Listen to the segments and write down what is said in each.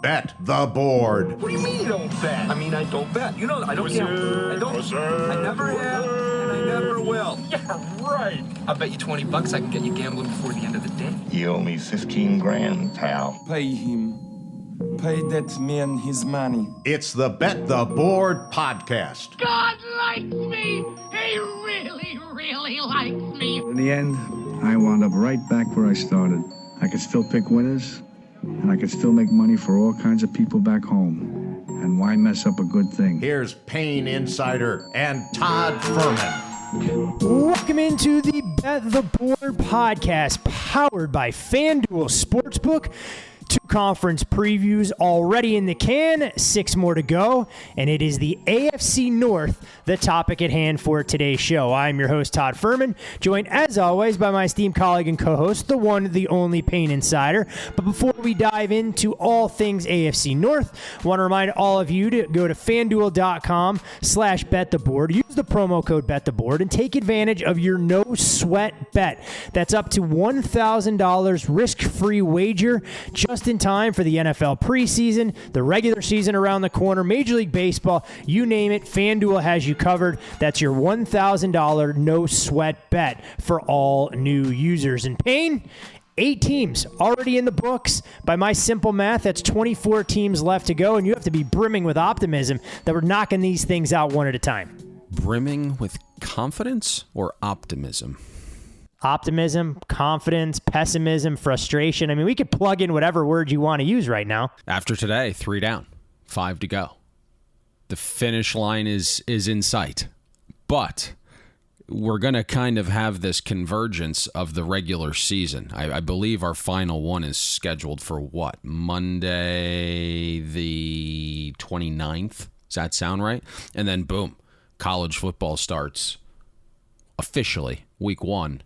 Bet the board. What do you mean you don't bet? I mean, I don't bet. You know, I don't gamble. I don't. I never have, and I never will. Yeah, right. I'll bet you $20 I can get you gambling before the end of the day. You owe me 15 grand, pal. Pay him. Pay that man his money. It's the Bet the Board podcast. God likes me. He really, really likes me. In the end, I wound up right back where I started. I could still pick winners, and I could still make money for all kinds of people back home. And why mess up a good thing? Here's Payne Insider and Todd Furman. Welcome into the Bet the Board podcast, powered by FanDuel Sportsbook. 2 conference previews already in the can, 6 more to go, and it is the AFC North, the topic at hand for today's show. I'm your host, Todd Furman, joined as always by my esteemed colleague and co-host, the one, the only Payne Insider. But before we dive into all things AFC North, I want to remind all of you to go to FanDuel.com/BetTheBoard, use the promo code BetTheBoard, and take advantage of your no-sweat bet. That's up to $1,000 risk-free wager, just in time for the NFL preseason, the regular season around the corner, Major League Baseball, you name it, FanDuel has you covered. That's your $1,000 no-sweat bet for all new users. And Payne, 8 teams already in the books. By my simple math, that's 24 teams left to go, and you have to be brimming with optimism that we're knocking these things out one at a time. Brimming with confidence or optimism? Optimism, confidence, pessimism, frustration. I mean, we could plug in whatever word you want to use right now. After today, 3 down, 5 to go. The finish line is in sight. But we're going to kind of have this convergence of the regular season. I believe our final one is scheduled for what? Monday the 29th? Does that sound right? And then boom, college football starts officially week 1.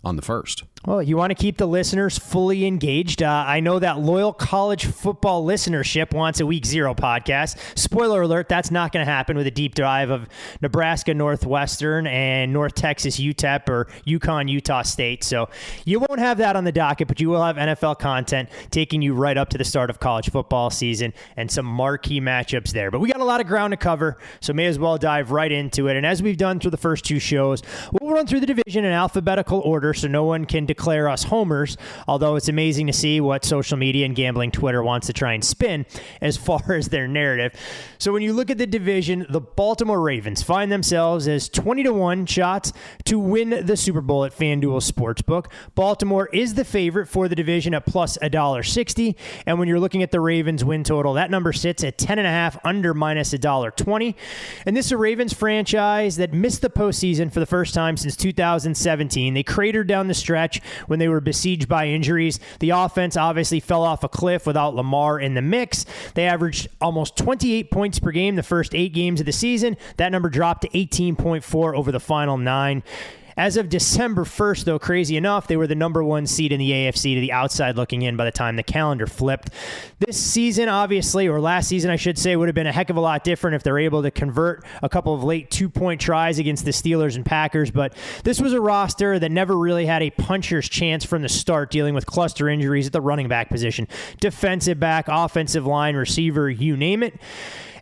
On the 1st. Well, you want to keep the listeners fully engaged. I know that loyal college football listenership wants a Week 0 podcast. Spoiler alert, that's not going to happen with a deep dive of Nebraska Northwestern and North Texas UTEP or UConn Utah State. So you won't have that on the docket, but you will have NFL content taking you right up to the start of college football season and some marquee matchups there. But we got a lot of ground to cover, so may as well dive right into it. And as we've done through the first 2 shows, we'll run through the division in alphabetical order so no one can declare us homers, although it's amazing to see what social media and gambling Twitter wants to try and spin as far as their narrative. So when you look at the division, the Baltimore Ravens find themselves as 20-1 shots to win the Super Bowl at FanDuel Sportsbook. Baltimore is the favorite for the division at plus $1.60, and when you're looking at the Ravens win total, that number sits at 10.5 under minus $1.20. And this is a Ravens franchise that missed the postseason for the first time since 2017. They cratered down the stretch when they were besieged by injuries. The offense obviously fell off a cliff without Lamar in the mix. They averaged almost 28 points per game the first 8 games of the season. That number dropped to 18.4 over the final 9. As of December 1st, though, crazy enough, they were the number 1 seed in the AFC to the outside looking in by the time the calendar flipped. This season, obviously, or last season, I should say, would have been a heck of a lot different if they're able to convert a couple of late 2-point tries against the Steelers and Packers. But this was a roster that never really had a puncher's chance from the start, dealing with cluster injuries at the running back position, defensive back, offensive line, receiver, you name it.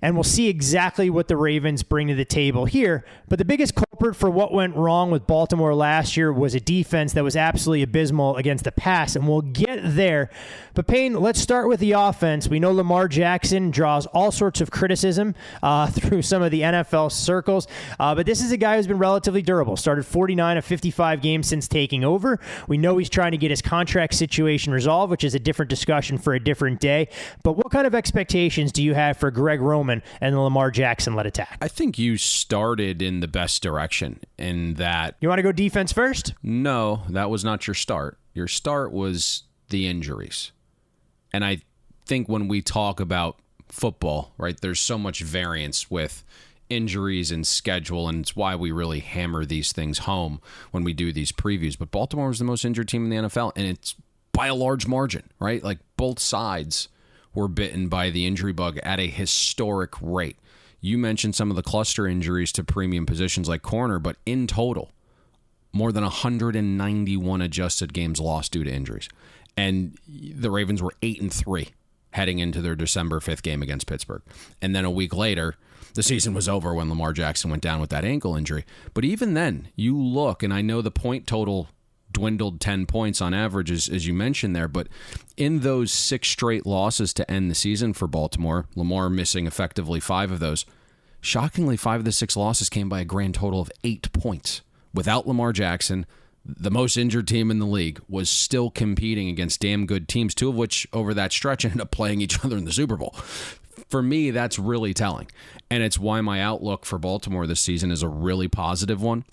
And we'll see exactly what the Ravens bring to the table here. But the biggest culprit for what went wrong with Baltimore last year was a defense that was absolutely abysmal against the pass, and we'll get there. But Payne, let's start with the offense. We know Lamar Jackson draws all sorts of criticism through some of the NFL circles, but this is a guy who's been relatively durable. Started 49 of 55 games since taking over. We know he's trying to get his contract situation resolved, which is a different discussion for a different day. But what kind of expectations do you have for Greg Roman and the Lamar Jackson-led attack? I think you started in the best direction in that... You want to go defense first? No, that was not your start. Your start was the injuries. And I think when we talk about football, right, there's so much variance with injuries and schedule, and it's why we really hammer these things home when we do these previews. But Baltimore was the most injured team in the NFL, and it's by a large margin, right? Like both sides were bitten by the injury bug at a historic rate. You mentioned some of the cluster injuries to premium positions like corner, but in total, more than 191 adjusted games lost due to injuries. And the Ravens were 8-3 heading into their December 5th game against Pittsburgh. And then a week later, the season was over when Lamar Jackson went down with that ankle injury. But even then, you look, and I know the point total dwindled 10 points on average, as you mentioned there, but in those 6 straight losses to end the season for Baltimore, Lamar missing effectively 5 of those, shockingly 5 of the 6 losses came by a grand total of 8 points. Without Lamar Jackson, the most injured team in the league was still competing against damn good teams, 2 of which over that stretch ended up playing each other in the Super Bowl. For me, that's really telling. And it's why my outlook for Baltimore this season is a really positive one.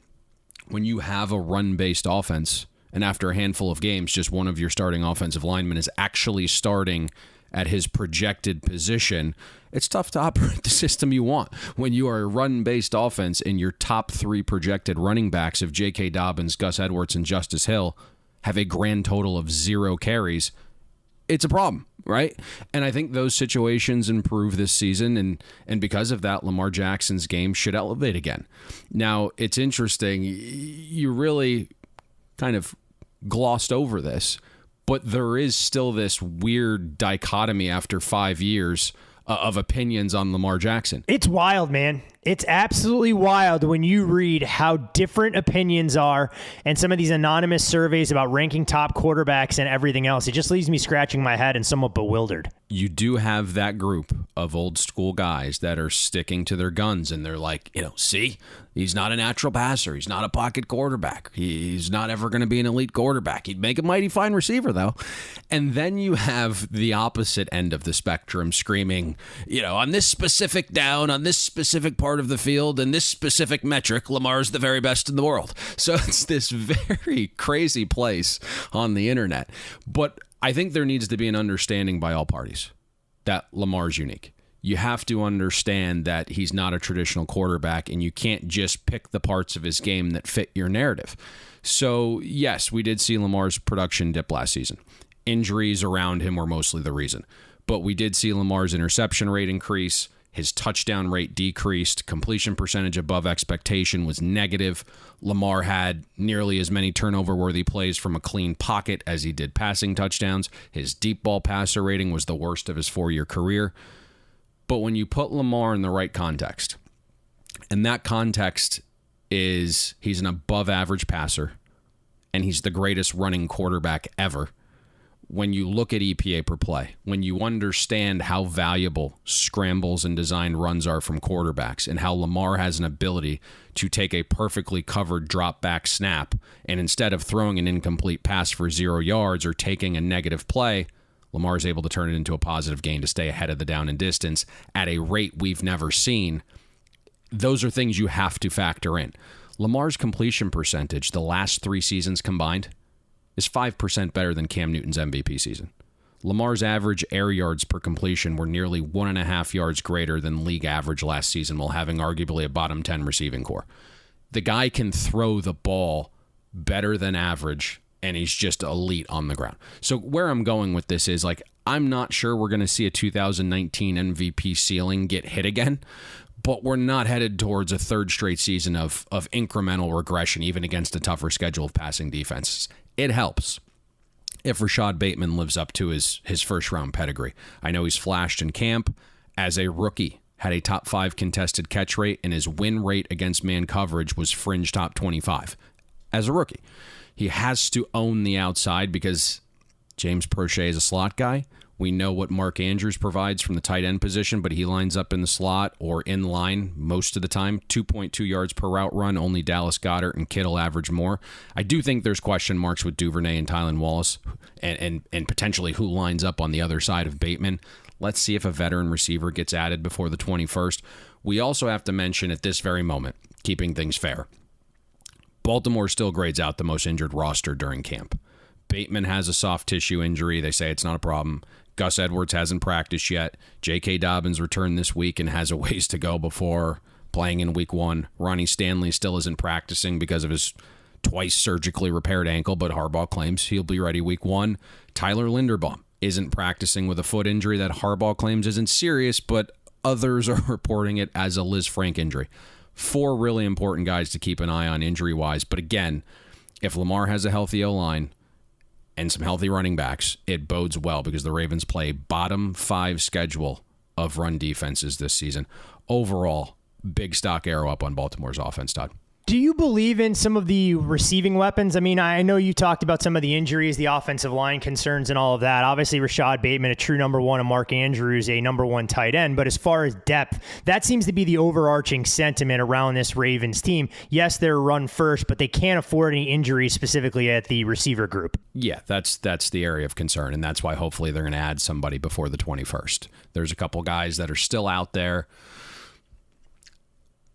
When you have a run-based offense, and after a handful of games, just one of your starting offensive linemen is actually starting at his projected position, it's tough to operate the system you want. When you are a run-based offense and your top 3 projected running backs of J.K. Dobbins, Gus Edwards, and Justice Hill have a grand total of 0 carries, it's a problem, right? And I think those situations improve this season, and because of that, Lamar Jackson's game should elevate again. Now, it's interesting. You really kind of glossed over this, but there is still this weird dichotomy after 5 years of opinions on Lamar Jackson. It's wild, man. It's absolutely wild when you read how different opinions are and some of these anonymous surveys about ranking top quarterbacks and everything else. It just leaves me scratching my head and somewhat bewildered. You do have that group of old school guys that are sticking to their guns, and they're like, see, he's not a natural passer. He's not a pocket quarterback. He's not ever going to be an elite quarterback. He'd make a mighty fine receiver, though. And then you have the opposite end of the spectrum screaming, on this specific down, on this specific part of the field, and this specific metric, Lamar's the very best in the world. So it's this very crazy place on the internet. But I think there needs to be an understanding by all parties that Lamar's unique. You have to understand that he's not a traditional quarterback, and you can't just pick the parts of his game that fit your narrative. So, yes, we did see Lamar's production dip last season. Injuries around him were mostly the reason. But we did see Lamar's interception rate increase. His touchdown rate decreased. Completion percentage above expectation was negative. Lamar had nearly as many turnover-worthy plays from a clean pocket as he did passing touchdowns. His deep ball passer rating was the worst of his 4-year career. But when you put Lamar in the right context, and that context is he's an above-average passer, and he's the greatest running quarterback ever. When you look at EPA per play, when you understand how valuable scrambles and designed runs are from quarterbacks, and how Lamar has an ability to take a perfectly covered drop back snap, and instead of throwing an incomplete pass for 0 yards or taking a negative play, Lamar is able to turn it into a positive gain to stay ahead of the down and distance at a rate we've never seen. Those are things you have to factor in. Lamar's completion percentage, the last 3 seasons combined, is 5% better than Cam Newton's MVP season. Lamar's average air yards per completion were nearly 1.5 yards greater than league average last season, while having arguably a bottom 10 receiving core. The guy can throw the ball better than average, and he's just elite on the ground. So where I'm going with this is, I'm not sure we're going to see a 2019 MVP ceiling get hit again, but we're not headed towards a 3rd straight season of incremental regression, even against a tougher schedule of passing defenses. It helps if Rashad Bateman lives up to his first-round pedigree. I know he's flashed in camp. As a rookie, had a top 5 contested catch rate, and his win rate against man coverage was fringe top 25. As a rookie, he has to own the outside because James Prochet is a slot guy. We know what Mark Andrews provides from the tight end position, but he lines up in the slot or in line most of the time. 2.2 yards per route run. Only Dallas Goedert and Kittle average more. I do think there's question marks with Duvernay and Tylan Wallace and potentially who lines up on the other side of Bateman. Let's see if a veteran receiver gets added before the 21st. We also have to mention at this very moment, keeping things fair, Baltimore still grades out the most injured roster during camp. Bateman has a soft tissue injury. They say it's not a problem. Gus Edwards hasn't practiced yet. J.K. Dobbins returned this week and has a ways to go before playing in week 1. Ronnie Stanley still isn't practicing because of his twice surgically repaired ankle, but Harbaugh claims he'll be ready week 1. Tyler Linderbaum isn't practicing with a foot injury that Harbaugh claims isn't serious, but others are reporting it as a Liz Frank injury. 4 really important guys to keep an eye on injury-wise. But again, if Lamar has a healthy O-line, and some healthy running backs, it bodes well because the Ravens play bottom 5 schedule of run defenses this season. Overall, big stock arrow up on Baltimore's offense, Todd. Do you believe in some of the receiving weapons? I mean, I know you talked about some of the injuries, the offensive line concerns and all of that. Obviously, Rashad Bateman, a true number one, and Mark Andrews, a number one tight end. But as far as depth, that seems to be the overarching sentiment around this Ravens team. Yes, they're run first, but they can't afford any injuries specifically at the receiver group. Yeah, that's the area of concern, and that's why hopefully they're going to add somebody before the 21st. There's a couple guys that are still out there.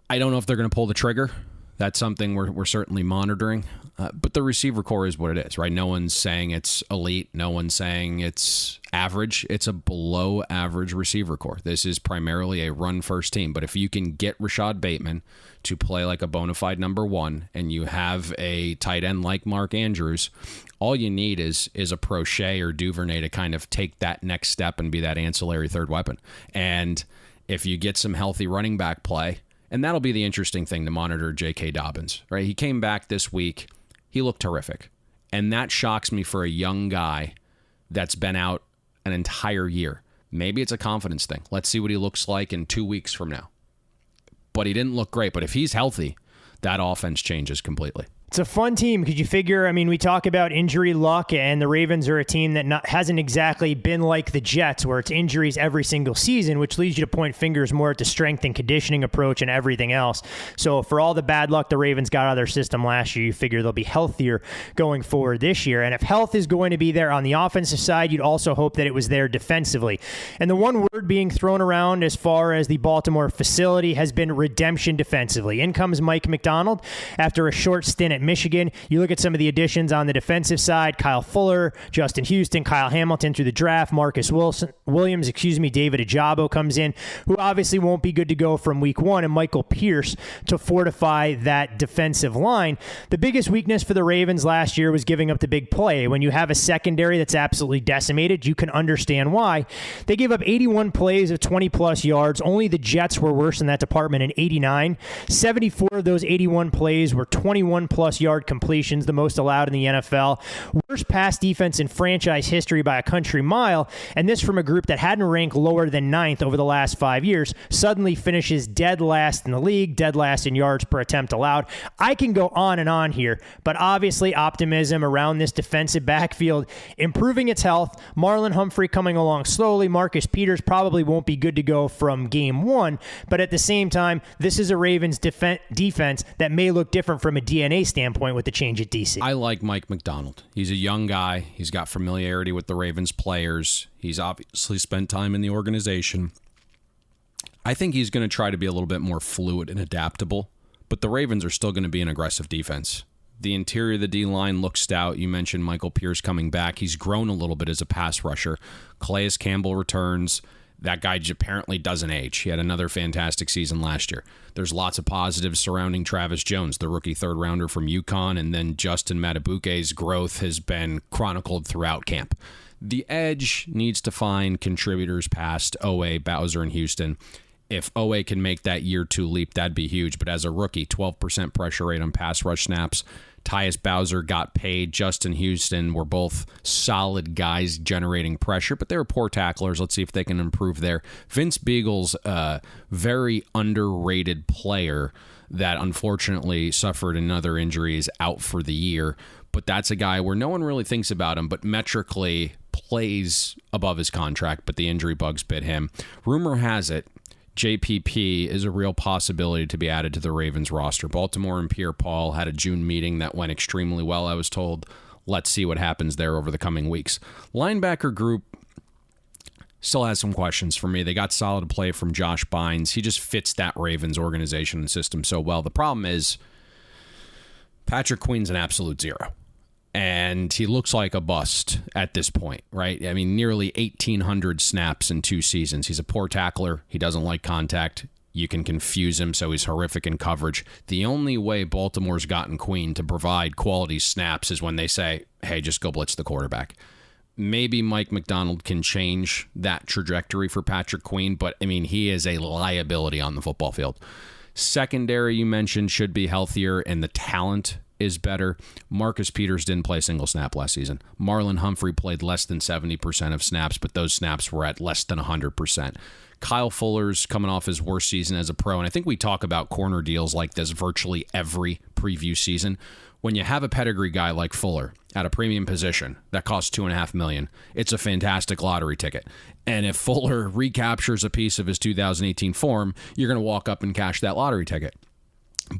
I don't know if they're going to pull the trigger. That's something we're certainly monitoring. But the receiver core is what it is, right? No one's saying it's elite. No one's saying it's average. It's a below average receiver core. This is primarily a run first team. But if you can get Rashad Bateman to play like a bona fide number one, and you have a tight end like Mark Andrews, all you need is a Prochet or Duvernay to kind of take that next step and be that ancillary third weapon. And if you get some healthy running back play, and that'll be the interesting thing to monitor J.K. Dobbins, right? He came back this week. He looked terrific. And that shocks me for a young guy that's been out an entire year. Maybe it's a confidence thing. Let's see what he looks like in 2 weeks from now. But he didn't look great. But if he's healthy, that offense changes completely. It's a fun team because you figure, I mean, we talk about injury luck, and the Ravens are a team that hasn't exactly been like the Jets, where it's injuries every single season, which leads you to point fingers more at the strength and conditioning approach and everything else. So for all the bad luck the Ravens got out of their system last year, you figure they'll be healthier going forward this year. And if health is going to be there on the offensive side, you'd also hope that it was there defensively. And the one word being thrown around as far as the Baltimore facility has been redemption defensively. In comes Mike McDonald after a short stint at Michigan. You look at some of the additions on the defensive side: Kyle Fuller, Justin Houston, Kyle Hamilton through the draft, Marcus Williams, David Ajabo comes in, who obviously won't be good to go from week one, and Michael Pierce to fortify that defensive line. The biggest weakness for the Ravens last year was giving up the big play. When you have a secondary that's absolutely decimated, you can understand why. They gave up 81 plays of 20-plus yards. Only the Jets were worse in that department in 89. 74 of those 81 plays were 21-plus yard completions, the most allowed in the NFL. Worst pass defense in franchise history by a country mile, and this from a group that hadn't ranked lower than 9th over the last 5 years, suddenly finishes dead last in the league, dead last in yards per attempt allowed. I can go on and on here, but obviously optimism around this defensive backfield improving its health. Marlon Humphrey coming along slowly. Marcus Peters probably won't be good to go from game one, but at the same time, this is a Ravens defense that may look different from a DNA standpoint with the change at DC. I like Mike McDonald. He's a young guy. He's got familiarity with the Ravens players. He's obviously spent time in the organization. I think he's going to try to be a little bit more fluid and adaptable, but the Ravens are still going to be an aggressive defense. The interior of the D-line looks stout. You mentioned Michael Pierce coming back. He's grown a little bit as a pass rusher. Calais Campbell returns. That guy apparently doesn't age. He had another fantastic season last year. There's lots of positives surrounding Travis Jones, the rookie third-rounder from UConn, and then Justin Matabuke's growth has been chronicled throughout camp. The edge needs to find contributors past Owe, Bowser, and Houston. If Owe can make that year 2 leap, that'd be huge. But as a rookie, 12% pressure rate on pass rush snaps. Tyus Bowser got paid. Justin Houston were both solid guys generating pressure, but they were poor tacklers. Let's see if they can improve there. Vince Beagle's a very underrated player that unfortunately suffered another injury, is out for the year. But that's a guy where no one really thinks about him, but metrically plays above his contract, but the injury bugs bit him. Rumor has it JPP is a real possibility to be added to the Ravens roster. Baltimore and Pierre-Paul had a June meeting that went extremely well, I was told. Let's see what happens there over the coming weeks. Linebacker group still has some questions for me. They got solid play from Josh Bynes. He just fits that Ravens organization and system so well. The problem is Patrick Queen's an absolute zero. And he looks like a bust at this point, right? I mean, nearly 1,800 snaps in 2 seasons. He's a poor tackler. He doesn't like contact. You can confuse him, so he's horrific in coverage. The only way Baltimore's gotten Queen to provide quality snaps is when they say, hey, just go blitz the quarterback. Maybe Mike McDonald can change that trajectory for Patrick Queen, but, I mean, he is a liability on the football field. Secondary, you mentioned, should be healthier, and the talent is better. Marcus Peters didn't play a single snap last season. Marlon Humphrey played less than 70% of snaps, but those snaps were at less than 100%. Kyle Fuller's coming off his worst season as a pro, and I think we talk about corner deals like this virtually every preview season. When you have a pedigree guy like Fuller at a premium position that costs $2.5 million, it's a fantastic lottery ticket. And if Fuller recaptures a piece of his 2018 form, you're going to walk up and cash that lottery ticket.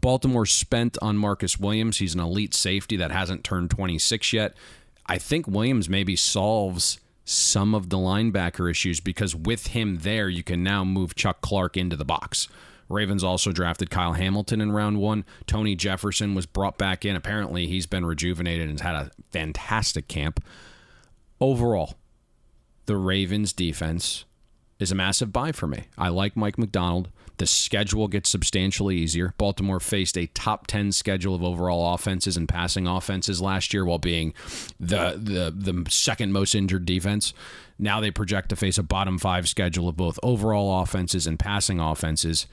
Baltimore spent on Marcus Williams. He's an elite safety that hasn't turned 26 yet. I think Williams maybe solves some of the linebacker issues because with him there, you can now move Chuck Clark into the box. Ravens also drafted Kyle Hamilton in round 1. Tony Jefferson was brought back in. Apparently, he's been rejuvenated and has had a fantastic camp. Overall, the Ravens defense is a massive buy for me. I like Mike McDonald. The schedule gets substantially easier. Baltimore faced a top 10 schedule of overall offenses and passing offenses last year while being the second most injured defense. Now they project to face a bottom 5 schedule of both overall offenses and passing offenses.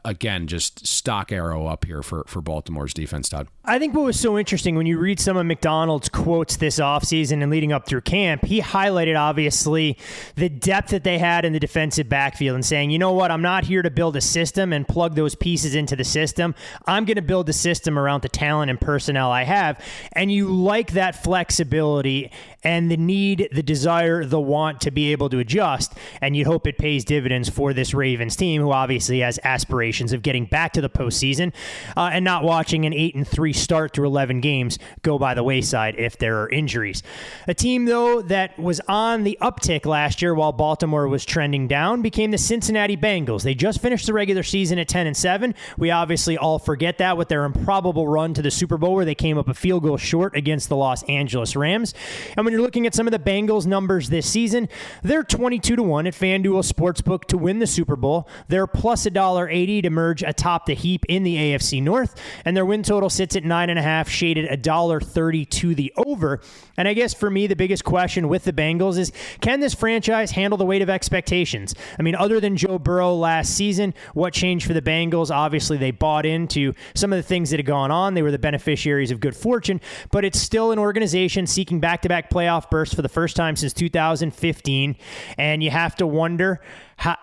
Again, just stock arrow up here for Baltimore's defense, Todd. I think what was so interesting when you read some of McDonald's quotes this offseason and leading up through camp, he highlighted, obviously, the depth that they had in the defensive backfield and saying, you know what, I'm not here to build a system and plug those pieces into the system. I'm going to build a system around the talent and personnel I have. And you like that flexibility and the need, the desire, the want to be able to adjust. And you hope it pays dividends for this Ravens team, who obviously has aspirations of getting back to the postseason and not watching an 8-3 start through 11 games go by the wayside if there are injuries. A team, though, that was on the uptick last year while Baltimore was trending down became the Cincinnati Bengals. They just finished the regular season at 10-7. We obviously all forget that with their improbable run to the Super Bowl where they came up a field goal short against the Los Angeles Rams. And when you're looking at some of the Bengals numbers this season, they're 22-1 at FanDuel Sportsbook to win the Super Bowl. They're plus $1.80 to merge atop the heap in the AFC North, and their win total sits at 9.5, shaded $1.30 to the over. And I guess for me, the biggest question with the Bengals is, can this franchise handle the weight of expectations? I mean, other than Joe Burrow last season, what changed for the Bengals? Obviously, they bought into some of the things that had gone on. They were the beneficiaries of good fortune, but it's still an organization seeking back-to-back playoff berths for the first time since 2015, and you have to wonder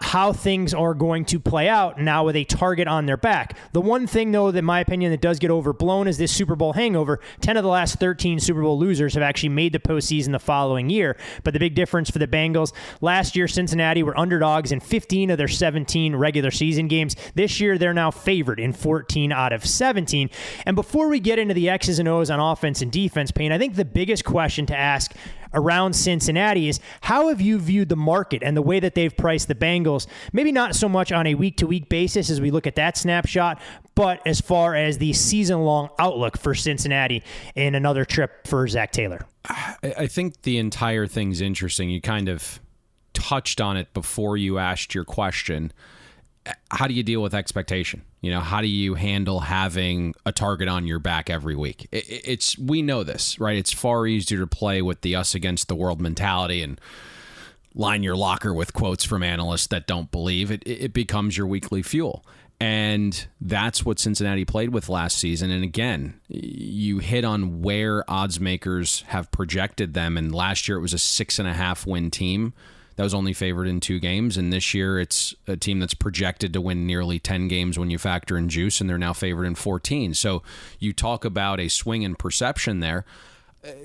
how things are going to play out now with a target on their back. The one thing, though, that in my opinion, that does get overblown is this Super Bowl hangover. 10 of the last 13 Super Bowl losers have actually made the postseason the following year. But the big difference for the Bengals, last year Cincinnati were underdogs in 15 of their 17 regular season games. This year they're now favored in 14 out of 17. And before we get into the X's and O's on offense and defense, Payne, I think the biggest question to ask around Cincinnati is, how have you viewed the market and the way that they've priced the Bengals? Maybe not so much on a week-to-week basis as we look at that snapshot, but as far as the season-long outlook for Cincinnati in another trip for Zac Taylor. I think the entire thing's interesting. You kind of touched on it before you asked your question. How do you deal with expectation? You know, how do you handle having a target on your back every week? We know this, right? It's far easier to play with the us against the world mentality and line your locker with quotes from analysts that don't believe. It becomes your weekly fuel. And that's what Cincinnati played with last season. And again, you hit on where odds makers have projected them. And last year it was a 6.5 win team that was only favored in 2 games. And this year it's a team that's projected to win nearly 10 games when you factor in juice, and they're now favored in 14. So you talk about a swing in perception there.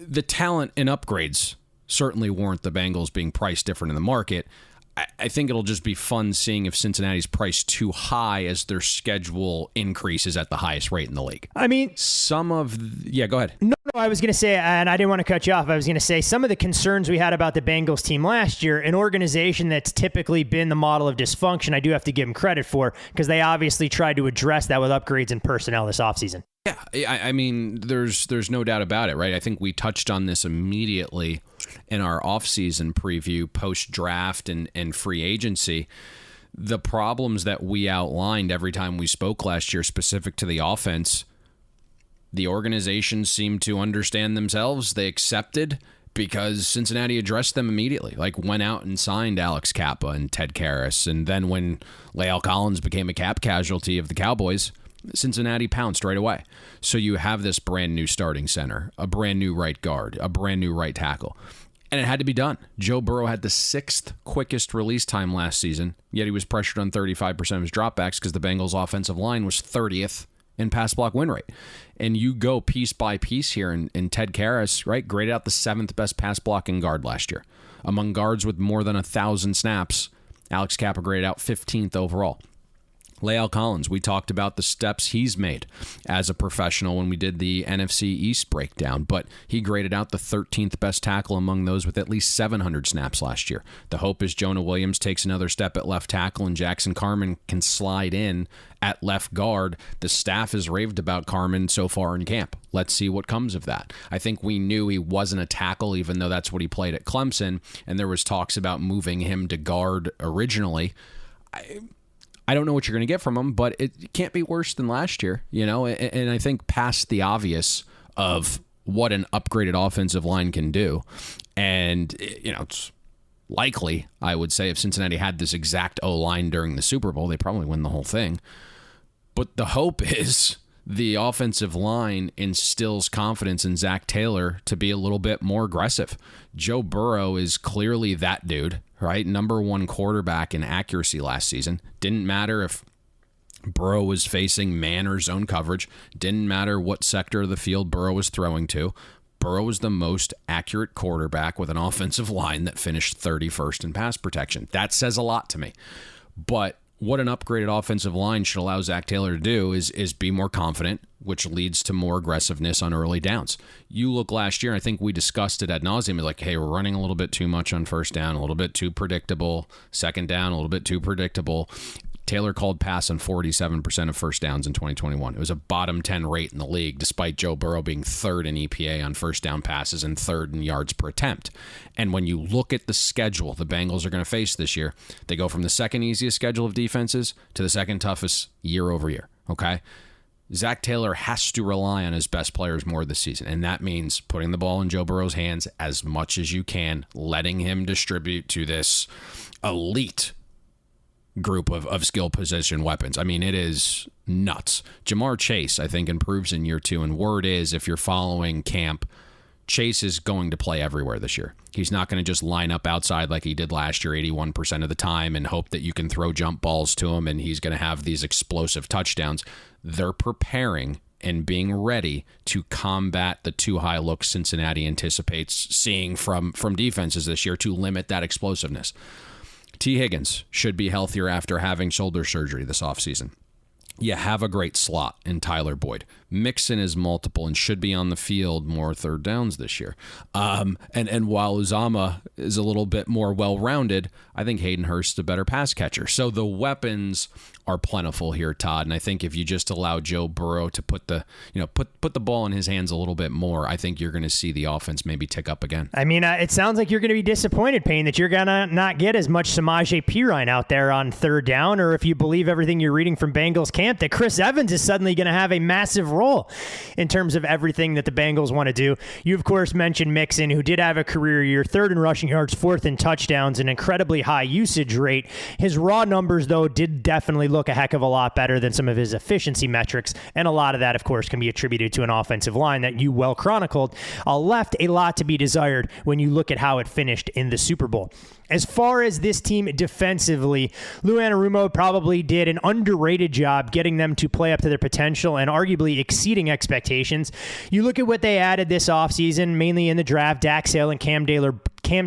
The talent and upgrades certainly warrant the Bengals being priced different in the market. I think it'll just be fun seeing if Cincinnati's priced too high as their schedule increases at the highest rate in the league. I mean, go ahead. No, I was going to say, and I didn't want to cut you off, I was going to say some of the concerns we had about the Bengals team last year, an organization that's typically been the model of dysfunction, I do have to give them credit for, because they obviously tried to address that with upgrades in personnel this offseason. Yeah, I mean, there's no doubt about it, right? I think we touched on this immediately in our offseason preview, post-draft and free agency. The problems that we outlined every time we spoke last year specific to the offense, the organization seemed to understand themselves. They accepted, because Cincinnati addressed them immediately, like went out and signed Alex Kappa and Ted Karras. And then when La'el Collins became a cap casualty of the Cowboys, Cincinnati pounced right away. So you have this brand new starting center, a brand new right guard, a brand new right tackle. And it had to be done. Joe Burrow had the 6th quickest release time last season, yet he was pressured on 35% of his dropbacks because the Bengals' offensive line was 30th in pass block win rate. And you go piece by piece here, and Ted Karras, right, graded out the 7th best pass blocking guard last year. Among guards with more than 1,000 snaps, Alex Kappa graded out 15th overall. La'el Collins, we talked about the steps he's made as a professional when we did the NFC East breakdown, but he graded out the 13th best tackle among those with at least 700 snaps last year. The hope is Jonah Williams takes another step at left tackle and Jackson Carman can slide in at left guard. The staff has raved about Carman so far in camp. Let's see what comes of that. I think we knew he wasn't a tackle, even though that's what he played at Clemson, and there was talks about moving him to guard originally. I don't know what you're going to get from him, but it can't be worse than last year, you know? And I think past the obvious of what an upgraded offensive line can do, and, you know, it's likely, I would say, if Cincinnati had this exact O-line during the Super Bowl, they probably win the whole thing. But the hope is the offensive line instills confidence in Zac Taylor to be a little bit more aggressive. Joe Burrow is clearly that dude, right? Number 1 quarterback in accuracy last season. Didn't matter if Burrow was facing man or zone coverage. Didn't matter what sector of the field Burrow was throwing to. Burrow was the most accurate quarterback with an offensive line that finished 31st in pass protection. That says a lot to me. But what an upgraded offensive line should allow Zac Taylor to do is be more confident, which leads to more aggressiveness on early downs. You look last year, I think we discussed it ad nauseum, like, hey, we're running a little bit too much on first down, a little bit too predictable. Second down, a little bit too predictable. Taylor called pass on 47% of first downs in 2021. It was a bottom 10 rate in the league, despite Joe Burrow being 3rd in EPA on first down passes and 3rd in yards per attempt. And when you look at the schedule the Bengals are going to face this year, they go from the 2nd easiest schedule of defenses to the 2nd toughest year over year, okay? Zac Taylor has to rely on his best players more this season, and that means putting the ball in Joe Burrow's hands as much as you can, letting him distribute to this elite group of skill position weapons. I mean, it is nuts. Jamar Chase, I think, improves in year 2, and word is, if you're following camp, Chase is going to play everywhere this year. He's not going to just line up outside like he did last year 81% of the time and hope that you can throw jump balls to him and he's going to have these explosive touchdowns. They're preparing and being ready to combat the too high looks Cincinnati anticipates seeing from defenses this year to limit that explosiveness. T. Higgins should be healthier after having shoulder surgery this offseason. You have a great slot in Tyler Boyd. Mixon is multiple and should be on the field more third downs this year. And while Uzama is a little bit more well-rounded, I think Hayden Hurst's a better pass catcher. So the weapons are plentiful here, Todd. And I think if you just allow Joe Burrow to put the ball in his hands a little bit more, I think you're going to see the offense maybe tick up again. I mean, it sounds like you're going to be disappointed, Payne, that you're going to not get as much Samaje Perine out there on third down, or if you believe everything you're reading from Bengals camp, that Chris Evans is suddenly going to have a massive role in terms of everything that the Bengals want to do. You, of course, mentioned Mixon, who did have a career year, 3rd in rushing yards, 4th in touchdowns, an incredibly high usage rate. His raw numbers, though, did definitely look a heck of a lot better than some of his efficiency metrics, and a lot of that, of course, can be attributed to an offensive line that you well chronicled left a lot to be desired when you look at how it finished in the Super Bowl. As far as this team defensively, Lou Anarumo probably did an underrated job getting them to play up to their potential and arguably exceeding expectations. You look at what they added this offseason, mainly in the draft, Dax Hill and Cam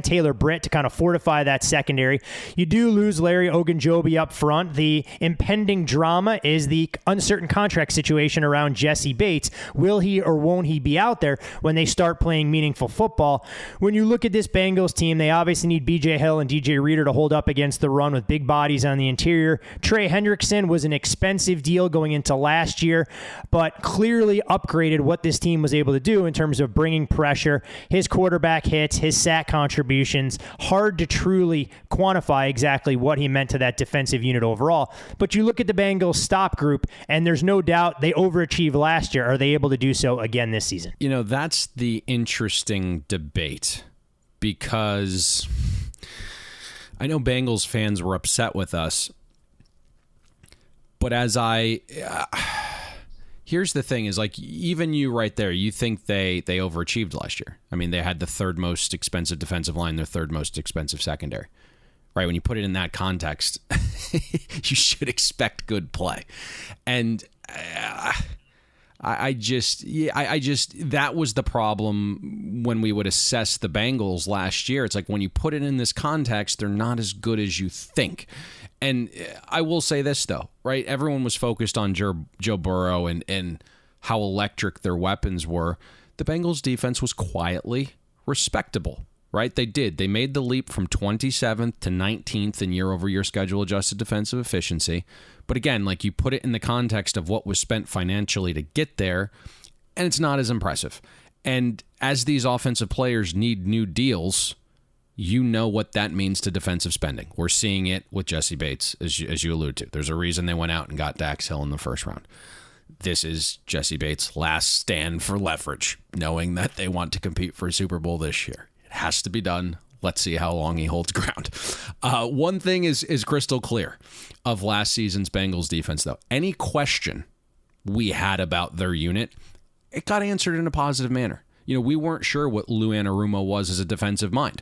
Taylor-Britt to kind of fortify that secondary. You do lose Larry Ogunjobi up front. The impending drama is the uncertain contract situation around Jesse Bates. Will he or won't he be out there when they start playing meaningful football? When you look at this Bengals team, they obviously need B.J. Hill and DJ Reader to hold up against the run with big bodies on the interior. Trey Hendrickson was an expensive deal going into last year, but clearly upgraded what this team was able to do in terms of bringing pressure, his quarterback hits, his sack contributions. Hard to truly quantify exactly what he meant to that defensive unit overall. But you look at the Bengals stop group, and there's no doubt they overachieved last year. Are they able to do so again this season? You know, that's the interesting debate because I know Bengals fans were upset with us, but here's the thing is, like, even you right there, you think they overachieved last year. I mean, they had the third most expensive defensive line, their third most expensive secondary. Right? When you put it in that context, you should expect good play. And I just that was the problem when we would assess the Bengals last year. It's like, when you put it in this context, they're not as good as you think. And I will say this, though, right? Everyone was focused on Joe Burrow and how electric their weapons were. The Bengals defense was quietly respectable, right? They did. They made the leap from 27th to 19th in year-over-year schedule-adjusted defensive efficiency. But again, like, you put it in the context of what was spent financially to get there, and it's not as impressive. And as these offensive players need new deals, you know what that means to defensive spending. We're seeing it with Jesse Bates, as you allude to. There's a reason they went out and got Dax Hill in the first round. This is Jesse Bates' last stand for leverage, knowing that they want to compete for a Super Bowl this year. It has to be done. Let's see how long he holds ground. One thing is crystal clear of last season's Bengals defense, though. Any question we had about their unit, it got answered in a positive manner. You know, we weren't sure what Lou Anarumo was as a defensive mind.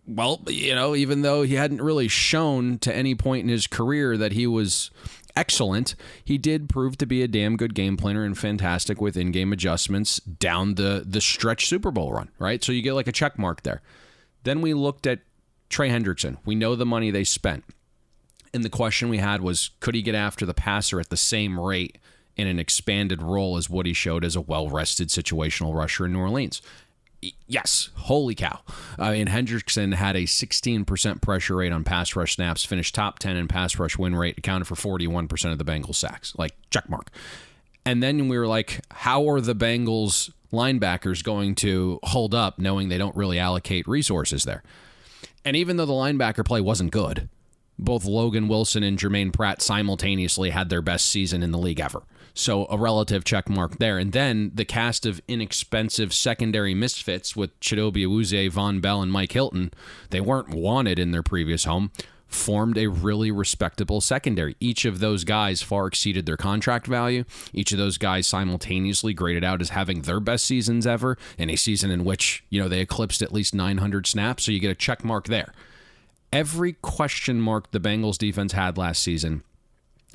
Well, you know, even though he hadn't really shown to any point in his career that he was excellent, he did prove to be a damn good game planner and fantastic with in-game adjustments down the stretch Super Bowl run, right? So you get like a check mark there. Then we looked at Trey Hendrickson. We know the money they spent. And the question we had was, could he get after the passer at the same rate in an expanded role as what he showed as a well-rested situational rusher in New Orleans? Yes. Holy cow. I mean, Hendrickson had a 16% pressure rate on pass rush snaps, finished top 10 in pass rush win rate, accounted for 41% of the Bengals sacks. Like, check mark. And then we were like, how are the Bengals linebackers going to hold up knowing they don't really allocate resources there? And even though the linebacker play wasn't good, both Logan Wilson and Jermaine Pratt simultaneously had their best season in the league ever. So a relative check mark there. And then the cast of inexpensive secondary misfits with Chidobe Awuzie, Von Bell, and Mike Hilton, they weren't wanted in their previous home, formed a really respectable secondary. Each of those guys far exceeded their contract value. Each of those guys simultaneously graded out as having their best seasons ever in a season in which, you know, they eclipsed at least 900 snaps. So you get a check mark there. Every question mark the Bengals defense had last season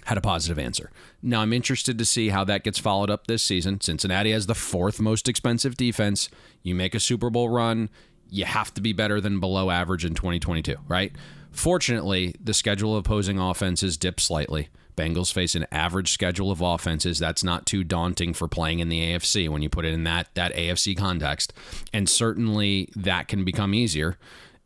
had a positive answer. Now, I'm interested to see how that gets followed up this season. Cincinnati has the fourth most expensive defense. You make a Super Bowl run, you have to be better than below average in 2022, right? Fortunately, the schedule of opposing offenses dipped slightly. Bengals face an average schedule of offenses. That's not too daunting for playing in the AFC when you put it in that AFC context. And certainly that can become easier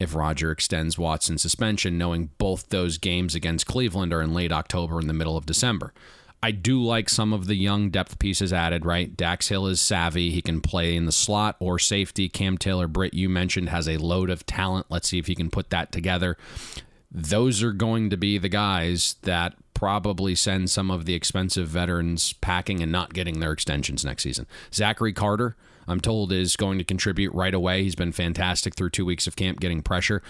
if Roger extends Watson's suspension, knowing both those games against Cleveland are in late October and the middle of December. I do like some of the young depth pieces added, right? Dax Hill is savvy. He can play in the slot or safety. Cam Taylor-Britt, you mentioned, has a load of talent. Let's see if he can put that together. Those are going to be the guys that probably send some of the expensive veterans packing and not getting their extensions next season. Zachary Carter, I'm told, is going to contribute right away. He's been fantastic through 2 weeks of camp getting pressure.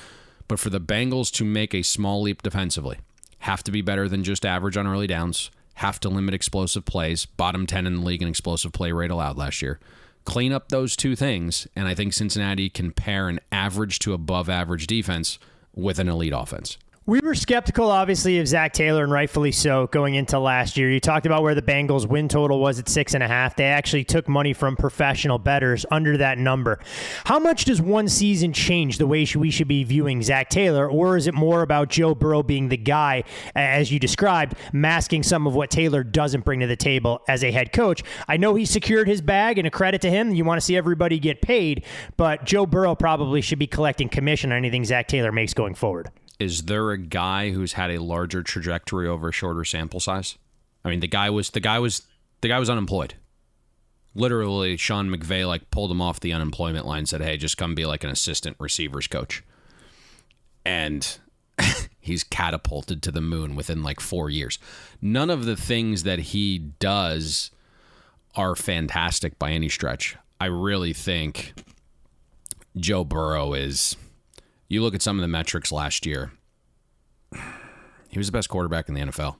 But for the Bengals to make a small leap defensively, have to be better than just average on early downs, have to limit explosive plays, bottom 10 in the league in explosive play rate allowed last year. Clean up those two things, and I think Cincinnati can pair an average to above average defense with an elite offense. We were skeptical, obviously, of Zac Taylor, and rightfully so, going into last year. You talked about where the Bengals' win total was at 6.5. They actually took money from professional bettors under that number. How much does one season change the way we should be viewing Zac Taylor, or is it more about Joe Burrow being the guy, as you described, masking some of what Taylor doesn't bring to the table as a head coach? I know he secured his bag, and a credit to him. You want to see everybody get paid, but Joe Burrow probably should be collecting commission on anything Zac Taylor makes going forward. Is there a guy who's had a larger trajectory over a shorter sample size? I mean, the guy was unemployed. Literally, Sean McVay pulled him off the unemployment line and said, "Hey, just come be like an assistant receivers coach." And he's catapulted to the moon within 4 years. None of the things that he does are fantastic by any stretch. I really think Joe Burrow is, you look at some of the metrics last year, he was the best quarterback in the NFL.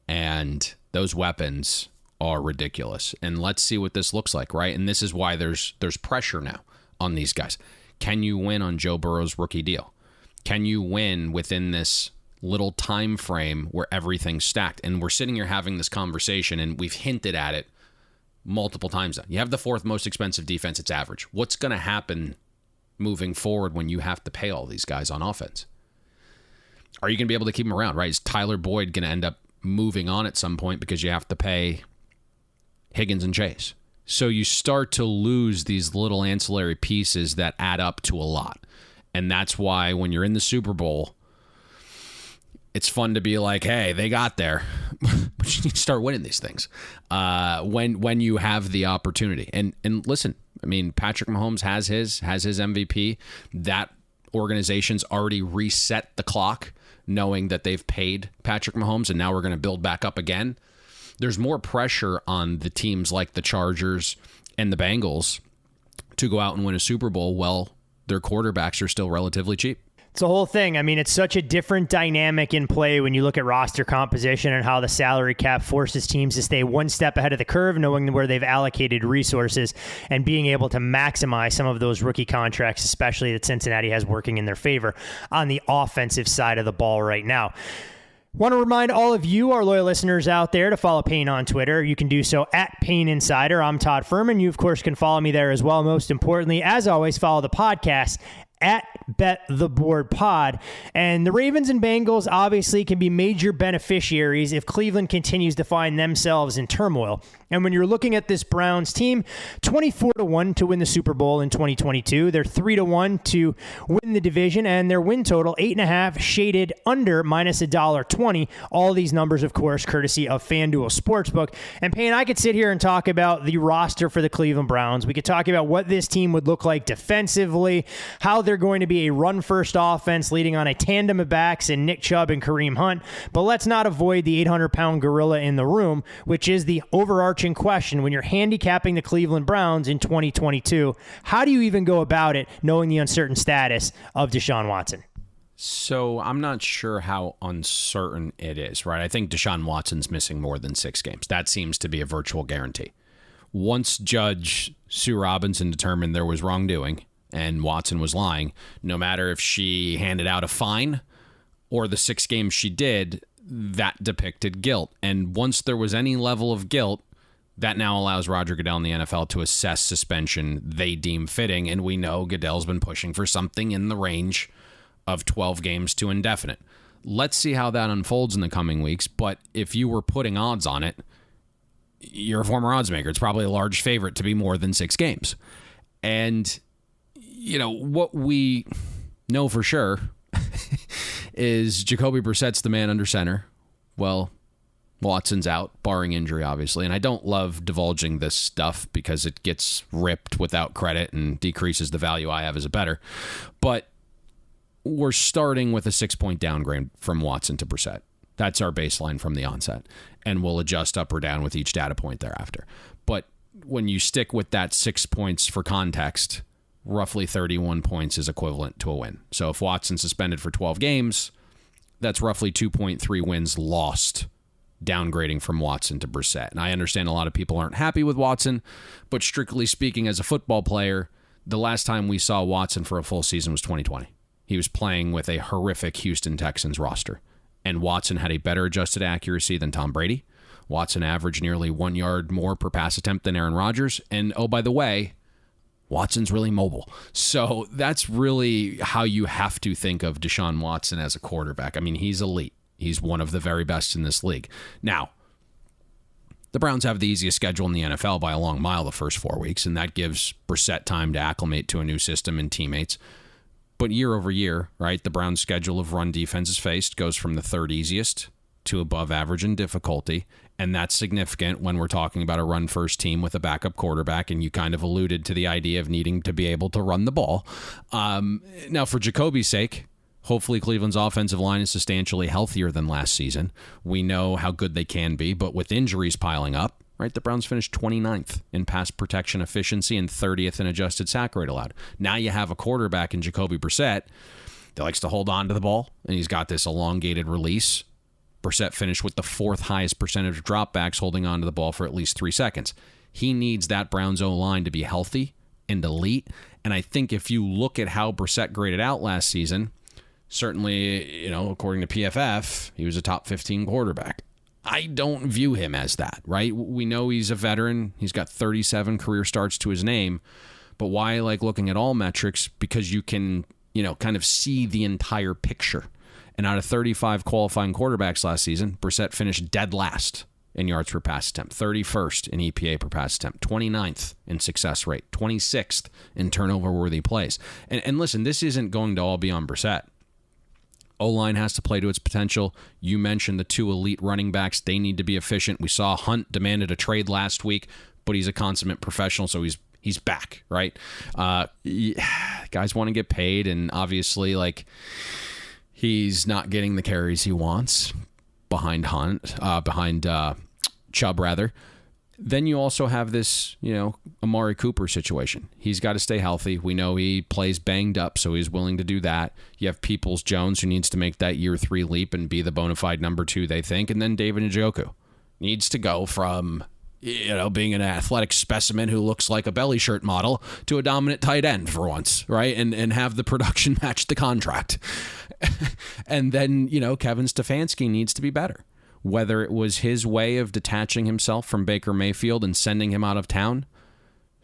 And those weapons are ridiculous. And let's see what this looks like, right? And this is why there's pressure now on these guys. Can you win on Joe Burrow's rookie deal? Can you win within this little time frame where everything's stacked? And we're sitting here having this conversation, and we've hinted at it multiple times now. You have the fourth most expensive defense. It's average. What's going to happen moving forward when you have to pay all these guys on offense? Are you going to be able to keep them around, right? Is Tyler Boyd going to end up moving on at some point because you have to pay Higgins and Chase? So you start to lose these little ancillary pieces that add up to a lot. And that's why when you're in the Super Bowl, it's fun to be like, hey, they got there. But you need to start winning these things when you have the opportunity. And listen, I mean, Patrick Mahomes has his MVP. That organization's already reset the clock, knowing that they've paid Patrick Mahomes, and now we're going to build back up again. There's more pressure on the teams like the Chargers and the Bengals to go out and win a Super Bowl while their quarterbacks are still relatively cheap. It's the whole thing. I mean, it's such a different dynamic in play when you look at roster composition and how the salary cap forces teams to stay one step ahead of the curve, knowing where they've allocated resources and being able to maximize some of those rookie contracts, especially that Cincinnati has working in their favor on the offensive side of the ball right now. Want to remind all of you, our loyal listeners out there, to follow Payne on Twitter. You can do so at Payne Insider. I'm Todd Furman. You, of course, can follow me there as well. Most importantly, as always, follow the podcast at Bet the Board Pod. And the Ravens and Bengals obviously can be major beneficiaries if Cleveland continues to find themselves in turmoil. And when you're looking at this Browns team, 24-1 to win the Super Bowl in 2022. They're 3-1 to win the division, and their win total 8.5 shaded under minus $1.20. All these numbers, of course, courtesy of FanDuel Sportsbook. And Payne, I could sit here and talk about the roster for the Cleveland Browns. We could talk about what this team would look like defensively, how they're going to be a run-first offense leading on a tandem of backs in Nick Chubb and Kareem Hunt. But let's not avoid the 800-pound gorilla in the room, which is the overarching question when you're handicapping the Cleveland Browns in 2022. How do you even go about it, knowing the uncertain status of Deshaun Watson? So I'm not sure how uncertain it is, right? I think Deshaun Watson's missing more than 6 games. That seems to be a virtual guarantee. Once Judge Sue Robinson determined there was wrongdoing and Watson was lying, no matter if she handed out a fine or the 6 games she did, that depicted guilt. And once there was any level of guilt, that now allows Roger Goodell and the NFL to assess suspension they deem fitting, and we know Goodell's been pushing for something in the range of 12 games to indefinite. Let's see how that unfolds in the coming weeks, but if you were putting odds on it, you're a former odds maker. It's probably a large favorite to be more than 6 games. And, you know, what we know for sure is Jacoby Brissett's the man under center. Well, Watson's out, barring injury, obviously. And I don't love divulging this stuff because it gets ripped without credit and decreases the value I have as a bettor. But we're starting with a 6-point downgrade from Watson to Brissett. That's our baseline from the onset. And we'll adjust up or down with each data point thereafter. But when you stick with that 6 points for context, roughly 31 points is equivalent to a win. So if Watson's suspended for 12 games, that's roughly 2.3 wins lost, downgrading from Watson to Brissett. And I understand a lot of people aren't happy with Watson, but strictly speaking, as a football player, the last time we saw Watson for a full season was 2020. He was playing with a horrific Houston Texans roster, and Watson had a better adjusted accuracy than Tom Brady. Watson averaged nearly 1 yard more per pass attempt than Aaron Rodgers. And oh, by the way, Watson's really mobile. So that's really how you have to think of Deshaun Watson as a quarterback. I mean, he's elite. He's one of the very best in this league. Now, the Browns have the easiest schedule in the NFL by a long mile the first 4 weeks, and that gives Brissett time to acclimate to a new system and teammates. But year over year, right, the Browns' schedule of run defenses faced goes from the 3rd easiest to above average in difficulty, and that's significant when we're talking about a run-first team with a backup quarterback, and you kind of alluded to the idea of needing to be able to run the ball. Now, for Jacoby's sake, hopefully Cleveland's offensive line is substantially healthier than last season. We know how good they can be, but with injuries piling up, right? The Browns finished 29th in pass protection efficiency and 30th in adjusted sack rate allowed. Now you have a quarterback in Jacoby Brissett that likes to hold on to the ball, and he's got this elongated release. Brissett finished with the 4th highest percentage of dropbacks holding on to the ball for at least 3 seconds. He needs that Browns O-line to be healthy and elite, and I think if you look at how Brissett graded out last season, certainly, according to PFF, he was a top 15 quarterback. I don't view him as that, right? We know he's a veteran. He's got 37 career starts to his name, but why I like looking at all metrics? Because you can, kind of see the entire picture. And out of 35 qualifying quarterbacks last season, Brissett finished dead last in yards per pass attempt, 31st in EPA per pass attempt, 29th in success rate, 26th in turnover-worthy plays. And listen, this isn't going to all be on Brissett. O-line has to play to its potential. You mentioned the 2 elite running backs. They need to be efficient. We saw Hunt demanded a trade last week, but he's a consummate professional, so he's back, right? Guys want to get paid, and obviously, he's not getting the carries he wants behind Chubb, rather. Then you also have this, Amari Cooper situation. He's got to stay healthy. We know he plays banged up, so he's willing to do that. You have Peoples-Jones, who needs to make that year 3 leap and be the bona fide number 2, they think. And then David Njoku needs to go from, being an athletic specimen who looks like a belly shirt model to a dominant tight end for once, right? And have the production match the contract. And then, Kevin Stefanski needs to be better. Whether it was his way of detaching himself from Baker Mayfield and sending him out of town,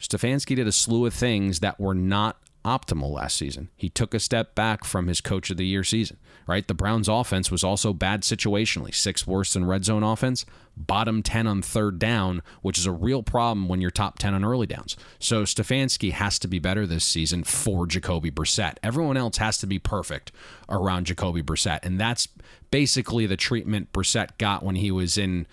Stefanski did a slew of things that were not optimal last season. He took a step back from his Coach of the Year season, right? The Browns' offense was also bad situationally. 6th worst in red zone offense, bottom 10 on 3rd down, which is a real problem when you're top 10 on early downs. So Stefanski has to be better this season for Jacoby Brissett. Everyone else has to be perfect around Jacoby Brissett, and that's basically the treatment Brissett got when he was in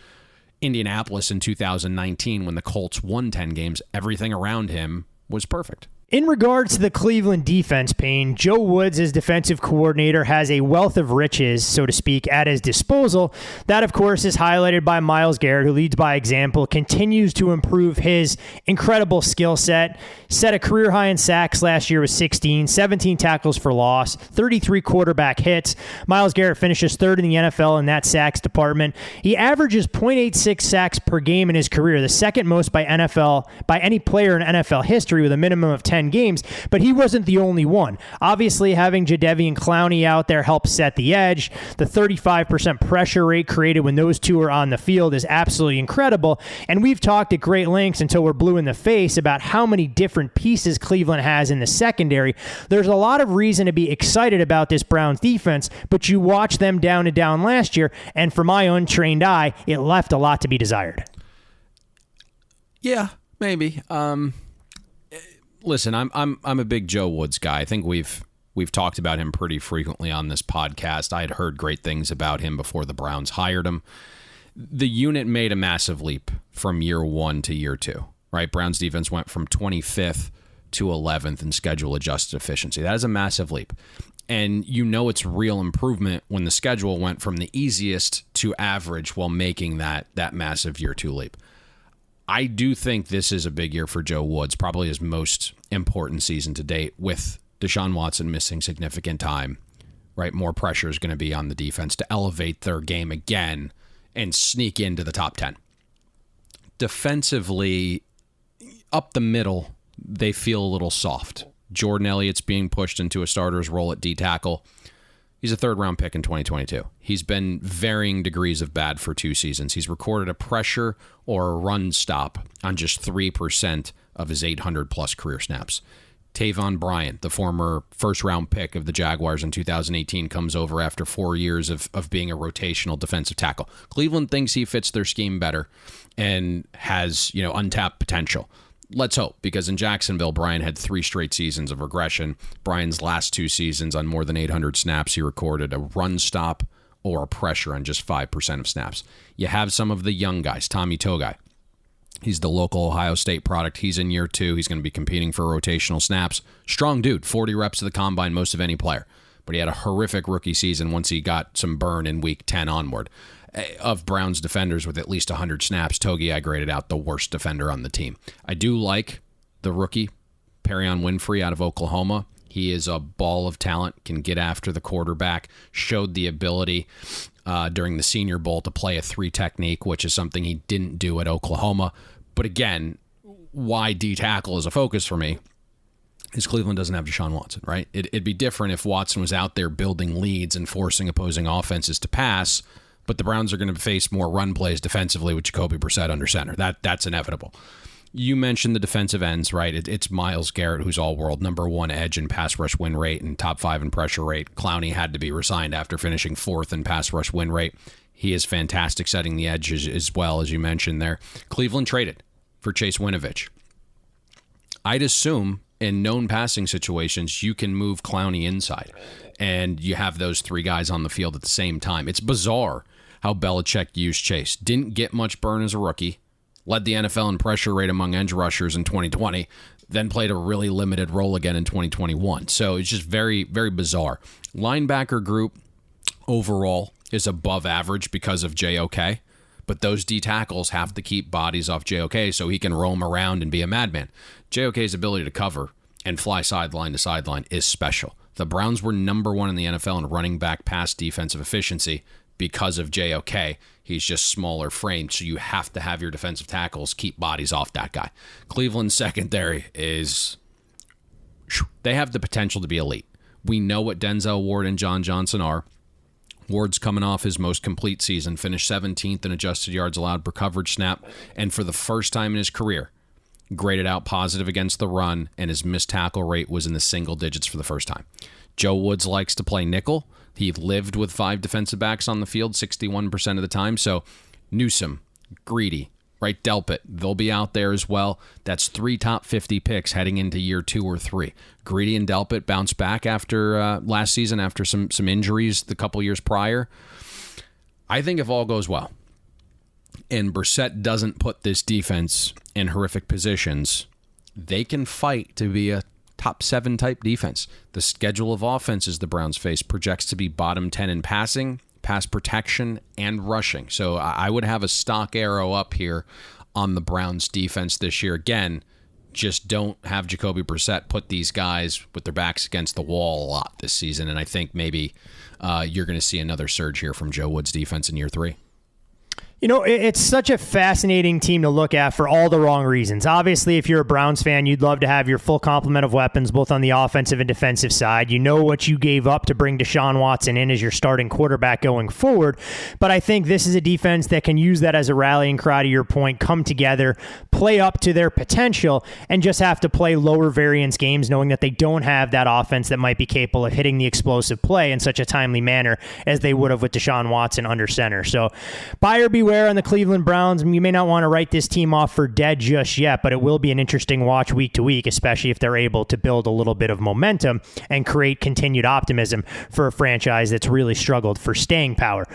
Indianapolis in 2019 when the Colts won 10 games. Everything around him was perfect. In regards to the Cleveland defense, Payne, Joe Woods, as defensive coordinator, has a wealth of riches, so to speak, at his disposal. That, of course, is highlighted by Myles Garrett, who leads by example, continues to improve his incredible skill set, set a career high in sacks last year with 16, 17 tackles for loss, 33 quarterback hits. Myles Garrett finishes 3rd in the NFL in that sacks department. He averages 0.86 sacks per game in his career, the 2nd most by any player in NFL history with a minimum of 10 games, but he wasn't the only one. Obviously, having Jadeveon Clowney out there helps set the edge. The 35% pressure rate created when those two are on the field is absolutely incredible, and we've talked at great lengths until we're blue in the face about how many different pieces Cleveland has in the secondary. There's a lot of reason to be excited about this Browns defense, but you watch them down and down last year, and for my untrained eye, it left a lot to be desired. Yeah, maybe. Listen, I'm a big Joe Woods guy. I think we've talked about him pretty frequently on this podcast. I had heard great things about him before the Browns hired him. The unit made a massive leap from year 1 to year 2, right? Browns defense went from 25th to 11th in schedule adjusted efficiency. That is a massive leap. And it's real improvement when the schedule went from the easiest to average while making that massive year 2 leap. I do think this is a big year for Joe Woods, probably his most important season to date, with Deshaun Watson missing significant time, right? More pressure is going to be on the defense to elevate their game again and sneak into the top 10. Defensively, up the middle, they feel a little soft. Jordan Elliott's being pushed into a starter's role at D-tackle. He's a 3rd-round pick in 2022. He's been varying degrees of bad for 2 seasons. He's recorded a pressure or a run stop on just 3% of his 800-plus career snaps. Taven Bryan, the former first-round pick of the Jaguars in 2018, comes over after 4 years of being a rotational defensive tackle. Cleveland thinks he fits their scheme better and has, untapped potential. Let's hope, because in Jacksonville, Bryan had 3 straight seasons of regression. Bryan's last 2 seasons on more than 800 snaps, he recorded a run stop or a pressure on just 5% of snaps. You have some of the young guys. Tommy Togai, he's the local Ohio State product. He's in year 2. He's going to be competing for rotational snaps. Strong dude, 40 reps to the combine, most of any player. but he had a horrific rookie season once he got some burn in week 10 onward. Of Browns defenders with at least 100 snaps, Togi I graded out the worst defender on the team. I do like the rookie, Perion Winfrey out of Oklahoma. He is a ball of talent, can get after the quarterback, showed the ability during the Senior Bowl to play a 3 technique, which is something he didn't do at Oklahoma. But again, why D tackle is a focus for me is Cleveland doesn't have Deshaun Watson, right? It'd be different if Watson was out there building leads and forcing opposing offenses to pass, but the Browns are going to face more run plays defensively with Jacoby Brissett under center. That's inevitable. You mentioned the defensive ends, right? It's Myles Garrett, who's all-world, number 1 edge in pass rush win rate and top 5 in pressure rate. Clowney had to be resigned after finishing 4th in pass rush win rate. He is fantastic setting the edges as well, as you mentioned there. Cleveland traded for Chase Winovich. I'd assume in known passing situations, you can move Clowney inside, and you have those 3 guys on the field at the same time. It's bizarre how Belichick used Chase. Didn't get much burn as a rookie, led the NFL in pressure rate among edge rushers in 2020, then played a really limited role again in 2021. So it's just very, very bizarre. Linebacker group overall is above average because of JOK, but those D tackles have to keep bodies off JOK so he can roam around and be a madman. JOK's ability to cover and fly sideline to sideline is special. The Browns were number 1 in the NFL in running back pass defensive efficiency because of JOK. He's just smaller framed, so you have to have your defensive tackles keep bodies off that guy. Cleveland's secondary is... they have the potential to be elite. We know what Denzel Ward and John Johnson are. Ward's coming off his most complete season, finished 17th in adjusted yards allowed per coverage snap, and for the first time in his career, graded out positive against the run, and his missed tackle rate was in the single digits for the first time. Joe Woods likes to play nickel. He lived with 5 defensive backs on the field 61% of the time. So Newsome, Greedy, right? Delpit, they'll be out there as well. That's 3 top 50 picks heading into year 2 or 3. Greedy and Delpit bounced back after last season after some injuries the couple years prior. I think if all goes well and Brissett doesn't put this defense in horrific positions, they can fight to be a top 7 type defense. The schedule of offenses the Browns face projects to be bottom 10 in passing, pass protection, and rushing. So I would have a stock arrow up here on the Browns defense this year. Again, just don't have Jacoby Brissett put these guys with their backs against the wall a lot this season. And I think maybe you're going to see another surge here from Joe Woods' defense in year 3. You know, it's such a fascinating team to look at for all the wrong reasons. Obviously, if you're a Browns fan, you'd love to have your full complement of weapons, both on the offensive and defensive side. You know what you gave up to bring Deshaun Watson in as your starting quarterback going forward. But I think this is a defense that can use that as a rallying cry, to your point, come together, play up to their potential, and just have to play lower variance games, knowing that they don't have that offense that might be capable of hitting the explosive play in such a timely manner as they would have with Deshaun Watson under center. So buyer beware on the Cleveland Browns. You may not want to write this team off for dead just yet, but it will be an interesting watch week to week, especially if they're able to build a little bit of momentum and create continued optimism for a franchise that's really struggled for staying power.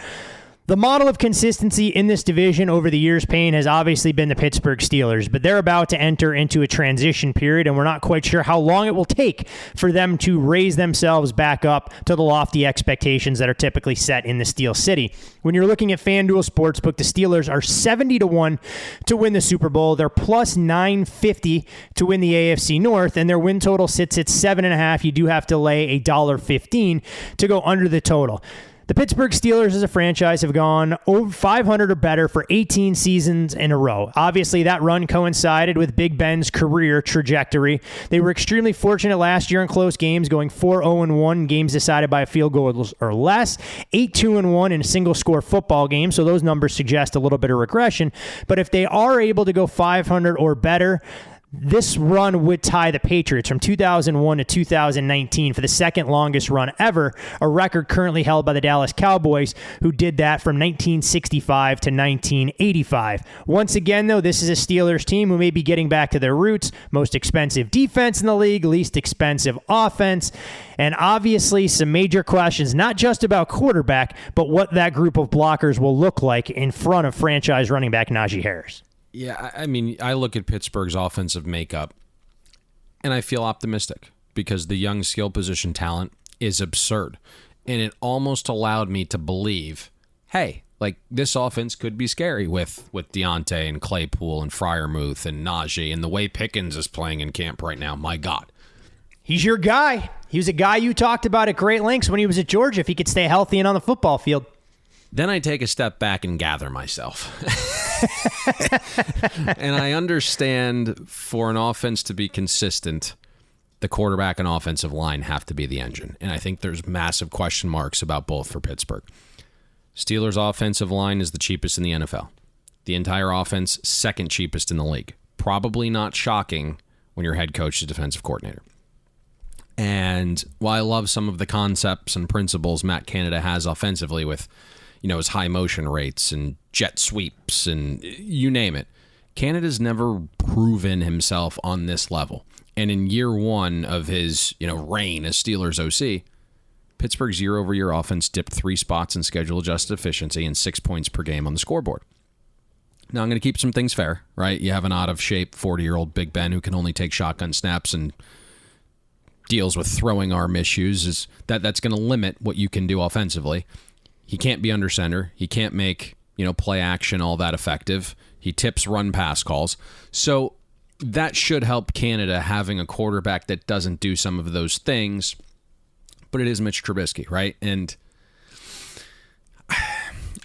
The model of consistency in this division over the years, Payne, has obviously been the Pittsburgh Steelers, but they're about to enter into a transition period, and we're not quite sure how long it will take for them to raise themselves back up to the lofty expectations that are typically set in the Steel City. When you're looking at FanDuel Sportsbook, the Steelers are 70-1 to win the Super Bowl. They're plus 950 to win the AFC North, and their win total sits at 7.5. You do have to lay $1.15 to go under the total. The Pittsburgh Steelers as a franchise have gone over 500 or better for 18 seasons in a row. Obviously, that run coincided with Big Ben's career trajectory. They were extremely fortunate last year in close games, going 4-0-1 games decided by a field goal or less, 8-2-1 in a single-score football game, so those numbers suggest a little bit of regression. But if they are able to go 500 or better, this run would tie the Patriots from 2001 to 2019 for the second longest run ever, a record currently held by the Dallas Cowboys, who did that from 1965 to 1985. Once again, though, this is a Steelers team who may be getting back to their roots. Most expensive defense in the league, least expensive offense, and obviously some major questions, not just about quarterback, but what that group of blockers will look like in front of franchise running back Najee Harris. Yeah, I mean, I look at Pittsburgh's offensive makeup, and I feel optimistic because the young skill position talent is absurd. And it almost allowed me to believe, hey, like this offense could be scary with Deontay and Claypool and Freiermuth and Najee and the way Pickens is playing in camp right now. My God. He's your guy. He was a guy you talked about at great lengths when he was at Georgia, if he could stay healthy and on the football field. Then I take a step back and gather myself. And I understand for an offense to be consistent, the quarterback and offensive line have to be the engine. And I think there's massive question marks about both for Pittsburgh. Steelers' offensive line is the cheapest in the NFL. The entire offense, second cheapest in the league. Probably not shocking when your head coach is defensive coordinator. And while I love some of the concepts and principles Matt Canada has offensively with, his high motion rates and jet sweeps and you name it, Canada's never proven himself on this level. And in year one of his, reign as Steelers OC, Pittsburgh's year-over-year offense dipped 3 spots in schedule-adjusted efficiency and 6 points per game on the scoreboard. Now, I'm going to keep some things fair, right? You have an out-of-shape 40-year-old Big Ben who can only take shotgun snaps and deals with throwing arm issues. That's going to limit what you can do offensively. He can't be under center. He can't make, play action all that effective. He tips run-pass calls. So that should help Canada having a quarterback that doesn't do some of those things. But it is Mitch Trubisky, right? And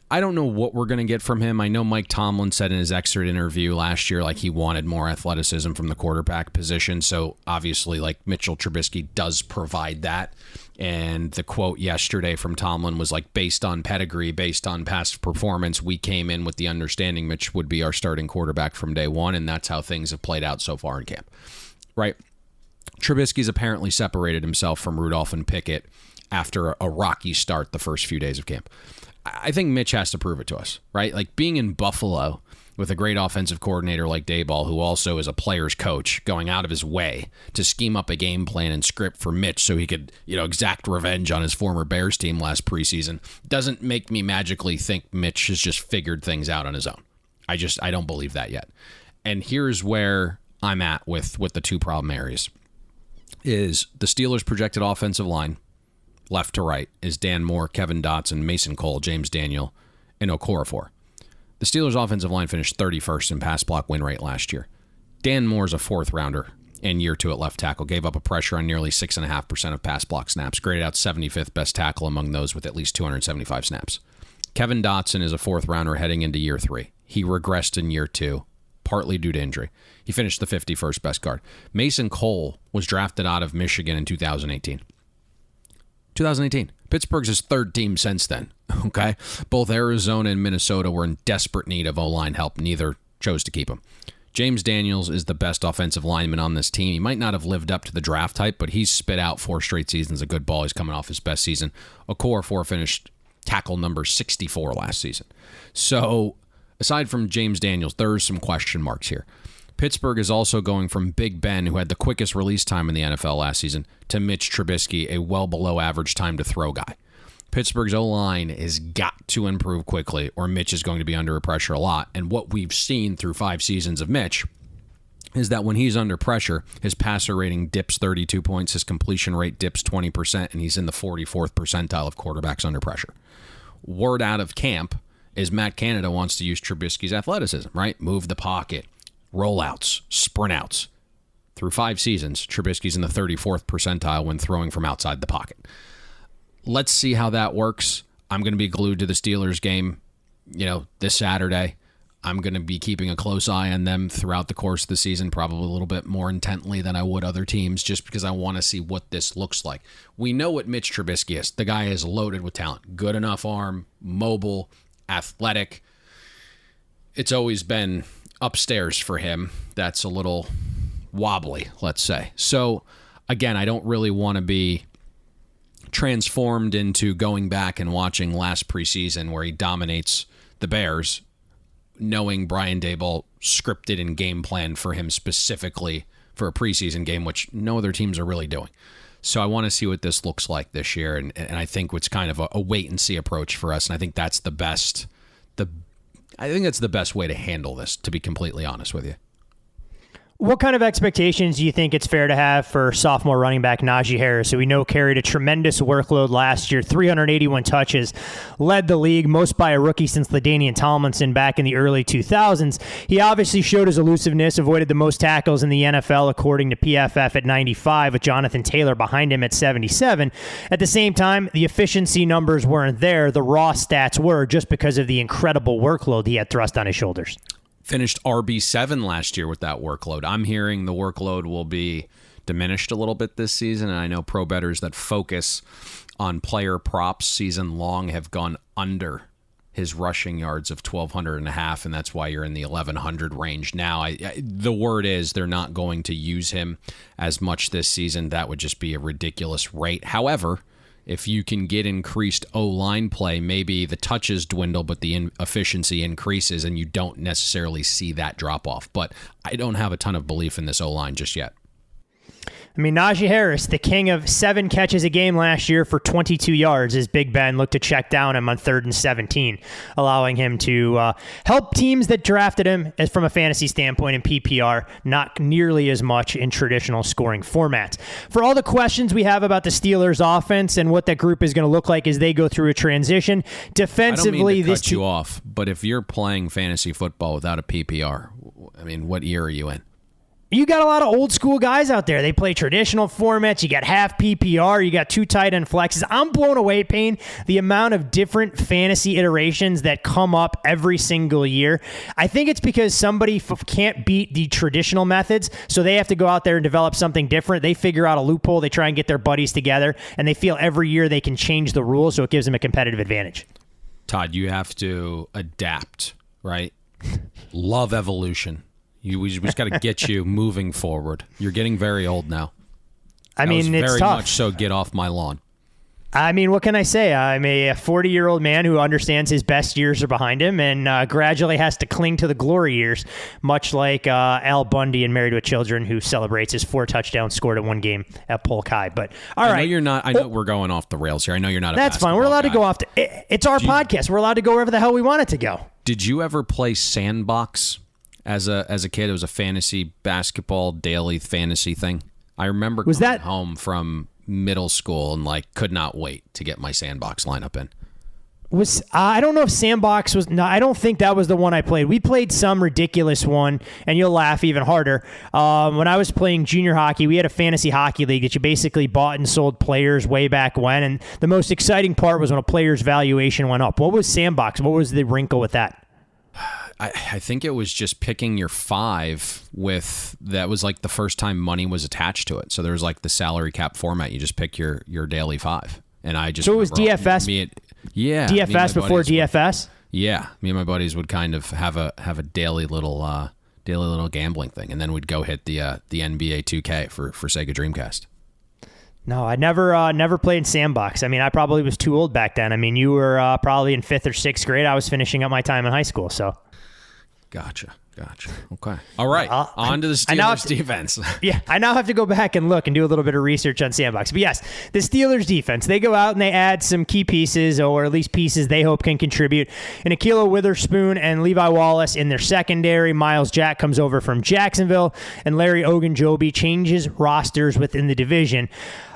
I don't know what we're going to get from him. I know Mike Tomlin said in his exit interview last year, like he wanted more athleticism from the quarterback position. So obviously, like Mitchell Trubisky does provide that. And the quote yesterday from Tomlin was like, based on pedigree, based on past performance, we came in with the understanding Mitch would be our starting quarterback from day one. And that's how things have played out so far in camp, right? Trubisky's apparently separated himself from Rudolph and Pickett after a rocky start the first few days of camp. I think Mitch has to prove it to us, right? Like being in Buffalo with a great offensive coordinator like Daboll, who also is a player's coach, going out of his way to scheme up a game plan and script for Mitch so he could, exact revenge on his former Bears team last preseason, doesn't make me magically think Mitch has just figured things out on his own. I don't believe that yet. And here's where I'm at with the two problem areas. Is the Steelers' projected offensive line, left to right, is Dan Moore, Kevin Dotson, Mason Cole, James Daniel, and Okorafor. The Steelers' offensive line finished 31st in pass block win rate last year. Dan Moore's a 4th rounder in year 2 at left tackle, gave up a pressure on nearly 6.5% of pass block snaps, graded out 75th best tackle among those with at least 275 snaps. Kevin Dotson is a 4th rounder heading into year 3. He regressed in year 2, partly due to injury. He finished the 51st best guard. Mason Cole was drafted out of Michigan in 2018. Pittsburgh's his 3rd team since then, okay? Both Arizona and Minnesota were in desperate need of O-line help. Neither chose to keep him. James Daniels is the best offensive lineman on this team. He might not have lived up to the draft type, but he's spit out 4 straight seasons of good ball. He's coming off his best season. Okorafor finished tackle number 64 last season. So aside from James Daniels, there's some question marks here. Pittsburgh is also going from Big Ben, who had the quickest release time in the NFL last season, to Mitch Trubisky, a well below average time to throw guy. Pittsburgh's O-line has got to improve quickly, or Mitch is going to be under pressure a lot. And what we've seen through 5 seasons of Mitch is that when he's under pressure, his passer rating dips 32 points, his completion rate dips 20%, and he's in the 44th percentile of quarterbacks under pressure. Word out of camp is Matt Canada wants to use Trubisky's athleticism, right? Move the pocket, rollouts, sprint outs. Through 5 seasons, Trubisky's in the 34th percentile when throwing from outside the pocket. Let's see how that works. I'm going to be glued to the Steelers game, this Saturday. I'm going to be keeping a close eye on them throughout the course of the season, probably a little bit more intently than I would other teams, just because I want to see what this looks like. We know what Mitch Trubisky is. The guy is loaded with talent. Good enough arm, mobile, athletic. It's always been upstairs for him. That's a little wobbly, let's say. So, again, I don't really want to be transformed into going back and watching last preseason where he dominates the Bears, knowing Brian Daboll scripted and game planned for him specifically for a preseason game, which no other teams are really doing. So I want to see what this looks like this year, and I think it's kind of a wait-and-see approach for us, and I think that's the best way to handle this, to be completely honest with you. What kind of expectations do you think it's fair to have for sophomore running back Najee Harris, who we know carried a tremendous workload last year, 381 touches, led the league, most by a rookie since LaDainian Tomlinson back in the early 2000s. He obviously showed his elusiveness, avoided the most tackles in the NFL, according to PFF at 95, with Jonathan Taylor behind him at 77. At the same time, the efficiency numbers weren't there. The raw stats were, just because of the incredible workload he had thrust on his shoulders. Finished RB7 last year with that workload. I'm hearing the workload will be diminished a little bit this season, and I know pro bettors that focus on player props season long have gone under his rushing yards of 1,200 and a half, and that's why you're in the 1,100 range now. The word is they're not going to use him as much this season. That would just be a ridiculous rate. However, if you can get increased O-line play, maybe the touches dwindle, but the efficiency increases, and you don't necessarily see that drop off. But I don't have a ton of belief in this O-line just yet. I mean, Najee Harris, the king of 7 catches a game last year for 22 yards, as Big Ben looked to check down him on 3rd and 17, allowing him to help teams that drafted him as from a fantasy standpoint in PPR, not nearly as much in traditional scoring formats. For all the questions we have about the Steelers' offense and what that group is going to look like as they go through a transition, defensively, I don't mean to cut you off, but if you're playing fantasy football without a PPR, I mean, what year are you in? You got a lot of old school guys out there. They play traditional formats. You got half PPR. You got 2 tight end flexes. I'm blown away, Payne, the amount of different fantasy iterations that come up every single year. I think it's because somebody can't beat the traditional methods, so they have to go out there and develop something different. They figure out a loophole. They try and get their buddies together, and they feel every year they can change the rules, so it gives them a competitive advantage. Todd, you have to adapt, right? Love evolution. We just got to get you moving forward. You're getting very old now. I mean, it's very tough. much so get off my lawn. I mean, what can I say? I'm a 40-year-old man who understands his best years are behind him and gradually has to cling to the glory years, much like Al Bundy in Married with Children, who celebrates his 4 touchdowns scored in one game at Polk High. But all right. I know you're not. I know we're going off the rails here. I know you're not. That's fine. We're allowed to go off. It's our podcast. We're allowed to go wherever the hell we want it to go. Did you ever play Sandbox? As a kid, it was a fantasy basketball daily fantasy thing. I remember coming home from middle school and could not wait to get my Sandbox lineup in. I don't know if Sandbox was. No, I don't think that was the one I played. We played some ridiculous one, and you'll laugh even harder. When I was playing junior hockey, we had a fantasy hockey league that you basically bought and sold players way back when, and the most exciting part was when a player's valuation went up. What was Sandbox? What was the wrinkle with that? I think it was just picking your 5 with, that was the first time money was attached to it. So there was the salary cap format. You just pick your daily 5. And I just, so it was DFS. DFS before DFS. Me and my buddies would kind of have a daily little gambling thing. And then we'd go hit the NBA 2K for Sega Dreamcast. No, I never played Sandbox. I mean, I probably was too old back then. I mean, you were probably in 5th or 6th grade. I was finishing up my time in high school, so. Gotcha. Okay. All right. On to the Steelers defense. Yeah, I now have to go back and look and do a little bit of research on Sandbox. But yes, the Steelers defense, they go out and they add some key pieces, or at least pieces they hope can contribute. And Ahkello Witherspoon and Levi Wallace in their secondary. Miles Jack comes over from Jacksonville, and Larry Ogunjobi changes rosters within the division.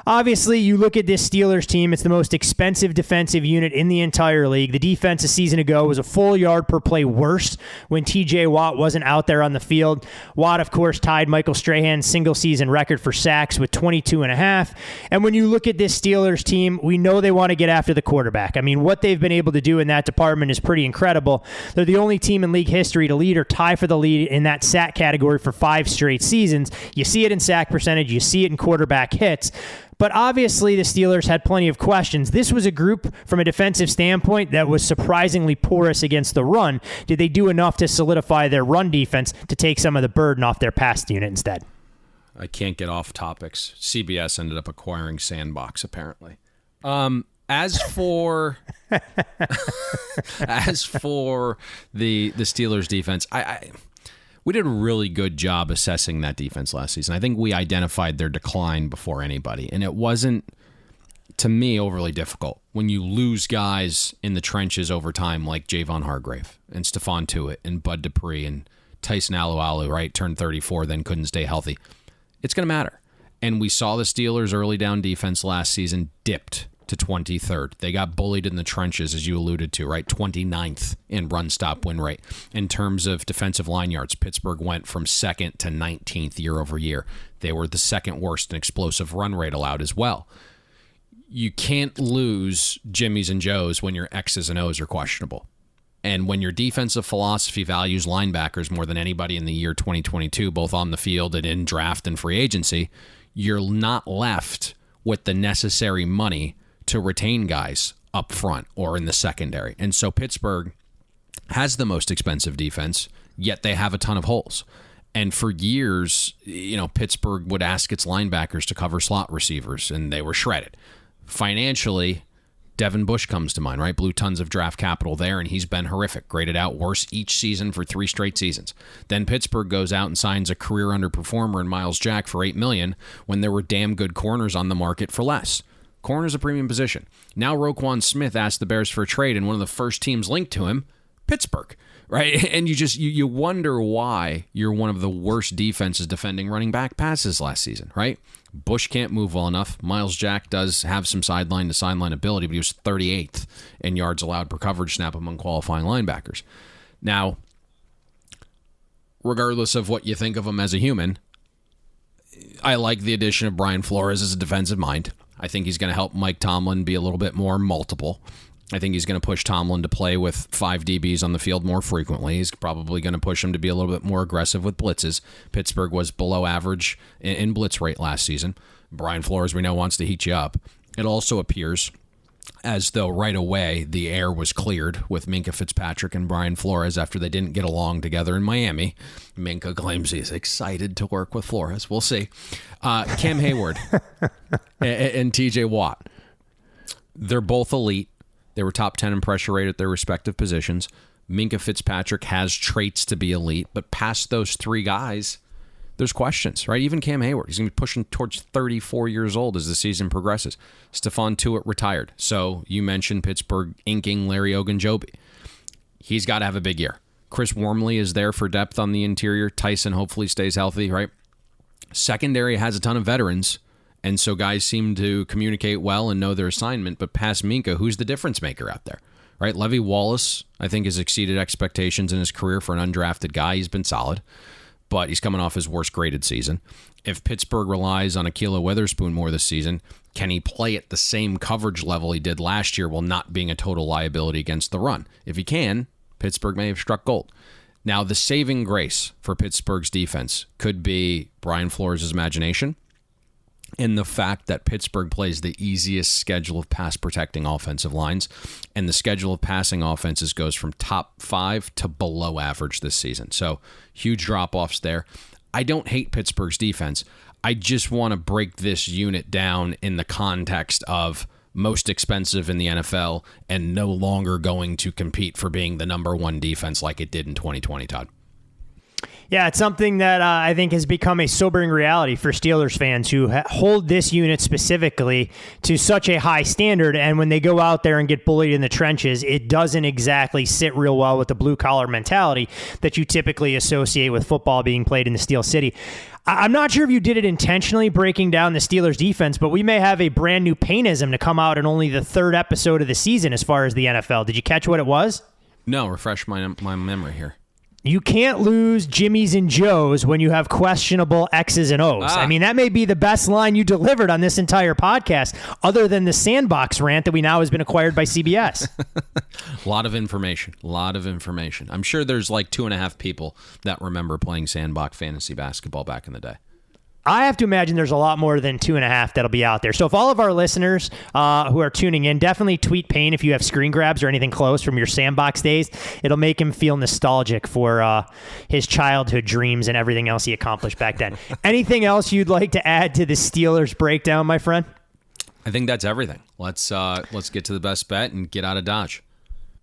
Obviously, you look at this Steelers team, it's the most expensive defensive unit in the entire league. The defense a season ago was a full yard per play worse when TJ Watt wasn't out there on the field. Watt, of course, tied Michael Strahan's single-season record for sacks with 22.5. And when you look at this Steelers team, we know they want to get after the quarterback. I mean, what they've been able to do in that department is pretty incredible. They're the only team in league history to lead or tie for the lead in that sack category for 5 straight seasons. You see it in sack percentage. You see it in quarterback hits. But obviously, the Steelers had plenty of questions. This was a group, from a defensive standpoint, that was surprisingly porous against the run. Did they do enough to solidify their run defense to take some of the burden off their pass unit instead? I can't get off topics. CBS ended up acquiring Sandbox, apparently. As for the Steelers defense, we did a really good job assessing that defense last season. I think we identified their decline before anybody, and it wasn't, to me, overly difficult when you lose guys in the trenches over time like Javon Hargrave and Stephon Tuitt and Bud Dupree and Tyson Alualu, right, turned 34, then couldn't stay healthy. It's going to matter. And we saw the Steelers' early down defense last season dipped to 23rd. They got bullied in the trenches, as you alluded to, right? 29th in run-stop win rate. In terms of defensive line yards, Pittsburgh went from 2nd to 19th year over year. They were the 2nd worst in explosive run rate allowed as well. You can't lose Jimmys and Joes when your X's and O's are questionable. And when your defensive philosophy values linebackers more than anybody in the year 2022, both on the field and in draft and free agency, you're not left with the necessary money to retain guys up front or in the secondary. And so Pittsburgh has the most expensive defense, yet they have a ton of holes. And for years, Pittsburgh would ask its linebackers to cover slot receivers, and they were shredded. Financially, Devin Bush comes to mind, right? Blew tons of draft capital there, and he's been horrific. Graded out worse each season for 3 straight seasons. Then Pittsburgh goes out and signs a career underperformer in Myles Jack for $8 million when there were damn good corners on the market for less. Corner's a premium position. Now Roquan Smith asked the Bears for a trade, and one of the first teams linked to him, Pittsburgh, right? And you wonder why you're one of the worst defenses defending running back passes last season, right? Bush can't move well enough. Myles Jack does have some sideline-to-sideline ability, but he was 38th in yards allowed per coverage snap among qualifying linebackers. Now, regardless of what you think of him as a human, I like the addition of Brian Flores as a defensive mind. I think he's going to help Mike Tomlin be a little bit more multiple. I think he's going to push Tomlin to play with 5 DBs on the field more frequently. He's probably going to push him to be a little bit more aggressive with blitzes. Pittsburgh was below average in blitz rate last season. Brian Flores, we know, wants to heat you up. It also appears as though right away the air was cleared with Minkah Fitzpatrick and Brian Flores after they didn't get along together in Miami. Minkah claims he's excited to work with Flores. We'll see. Cam Hayward and TJ Watt. They're both elite. They were top 10 in pressure rate at their respective positions. Minkah Fitzpatrick has traits to be elite, but past those 3 guys, there's questions, right? Even Cam Hayward, he's going to be pushing towards 34 years old as the season progresses. Stephon Tuitt retired. So you mentioned Pittsburgh inking Larry Ogunjobi. He's got to have a big year. Chris Wormley is there for depth on the interior. Tyson hopefully stays healthy, right? Secondary has a ton of veterans. And so guys seem to communicate well and know their assignment, but past Minkah, who's the difference maker out there, right? Levy Wallace, I think, has exceeded expectations in his career for an undrafted guy. He's been solid, but he's coming off his worst graded season. If Pittsburgh relies on Ahkello Witherspoon more this season, can he play at the same coverage level he did last year while not being a total liability against the run? If he can, Pittsburgh may have struck gold. Now, the saving grace for Pittsburgh's defense could be Brian Flores' imagination, in the fact that Pittsburgh plays the easiest schedule of pass-protecting offensive lines, and the schedule of passing offenses goes from top 5 to below average this season. So huge drop-offs there. I don't hate Pittsburgh's defense. I just want to break this unit down in the context of most expensive in the NFL and no longer going to compete for being the number 1 defense like it did in 2020, Todd. Yeah, it's something that I think has become a sobering reality for Steelers fans who hold this unit specifically to such a high standard. And when they go out there and get bullied in the trenches, it doesn't exactly sit real well with the blue-collar mentality that you typically associate with football being played in the Steel City. I'm not sure if you did it intentionally breaking down the Steelers defense, but we may have a brand new Payneism to come out in only the 3rd episode of the season as far as the NFL. Did you catch what it was? No, refresh my memory here. You can't lose Jimmys and Joes when you have questionable X's and O's. I mean, that may be the best line you delivered on this entire podcast, other than the sandbox rant that we now has been acquired by CBS. A lot of information. I'm sure there's like 2.5 people that remember playing sandbox fantasy basketball back in the day. I have to imagine there's a lot more than 2.5 that'll be out there. So if all of our listeners who are tuning in, definitely tweet Payne if you have screen grabs or anything close from your sandbox days. It'll make him feel nostalgic for his childhood dreams and everything else he accomplished back then. Anything else you'd like to add to the Steelers breakdown, my friend? I think that's everything. Let's get to the best bet and get out of Dodge.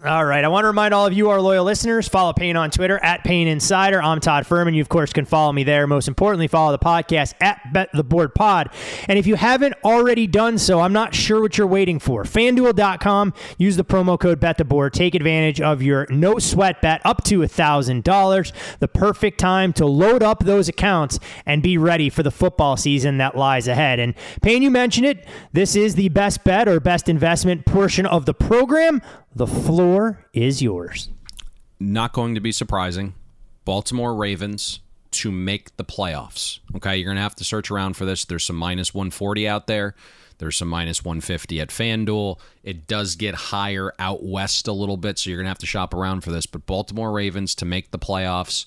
All right. I want to remind all of you, our loyal listeners, follow Payne on Twitter at Payne Insider. I'm Todd Furman. You, of course, can follow me there. Most importantly, follow the podcast at Bet the Board Pod. And if you haven't already done so, I'm not sure what you're waiting for. FanDuel.com. Use the promo code Bet the Board. Take advantage of your no sweat bet up to $1,000. The perfect time to load up those accounts and be ready for the football season that lies ahead. And Payne, you mentioned it. This is the best bet or best investment portion of the program. The floor is yours. Not going to be surprising. Baltimore Ravens to make the playoffs. Okay, you're going to have to search around for this. There's some minus 140 out there. There's some minus 150 at FanDuel. It does get higher out west a little bit, so you're going to have to shop around for this. But Baltimore Ravens to make the playoffs.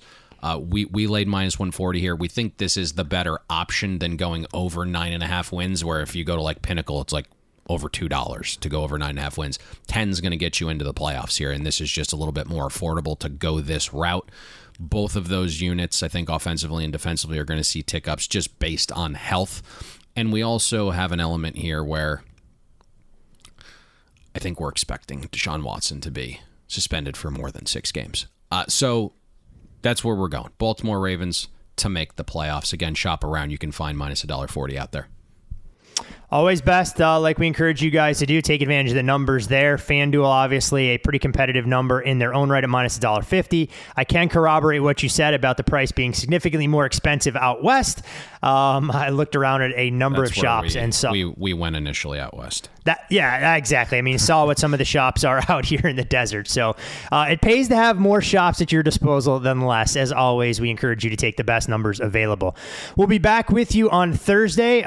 We laid minus 140 here. We think this is the better option than going over 9.5 wins, where if you go to like Pinnacle, it's like over $2 to go over 9.5 wins. 10 is going to get you into the playoffs here, and this is just a little bit more affordable to go this route. Both of those units, I think, offensively and defensively, are going to see tick-ups just based on health. And we also have an element here where I think we're expecting Deshaun Watson to be suspended for more than 6 games. So that's where we're going. Baltimore Ravens to make the playoffs. Again, shop around. You can find minus $1.40 out there. Always best, like we encourage you guys to do, take advantage of the numbers there. FanDuel, obviously, a pretty competitive number in their own right at minus $1.50. I can corroborate what you said about the price being significantly more expensive out west. I looked around at a number of shops and saw we went initially out west. Yeah, exactly. I mean, saw what some of the shops are out here in the desert. So it pays to have more shops at your disposal than less. As always, we encourage you to take the best numbers available. We'll be back with you on Thursday.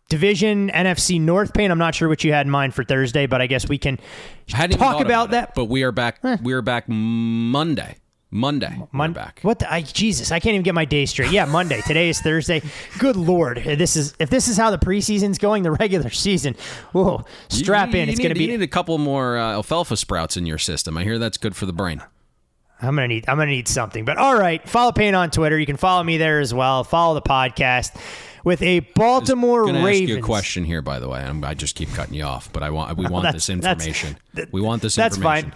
Division NFC North, Payne. I'm not sure what you had in mind for Thursday, but I guess we can talk about that. But we are back. We are back Monday. We're back. What? Jesus, I can't even get my day straight. Yeah, Monday. Today is Thursday. Good Lord, if this is how the preseason's going, the regular season. Whoa, strap in. It's going to be. You need a couple more alfalfa sprouts in your system. I hear that's good for the brain. I'm gonna need something. But all right, follow Payne on Twitter. You can follow me there as well. Follow the podcast. With a Baltimore Ravens. I'm going to ask you a question here, by the way. I just keep cutting you off, but we want this information. We want this information. That's fine.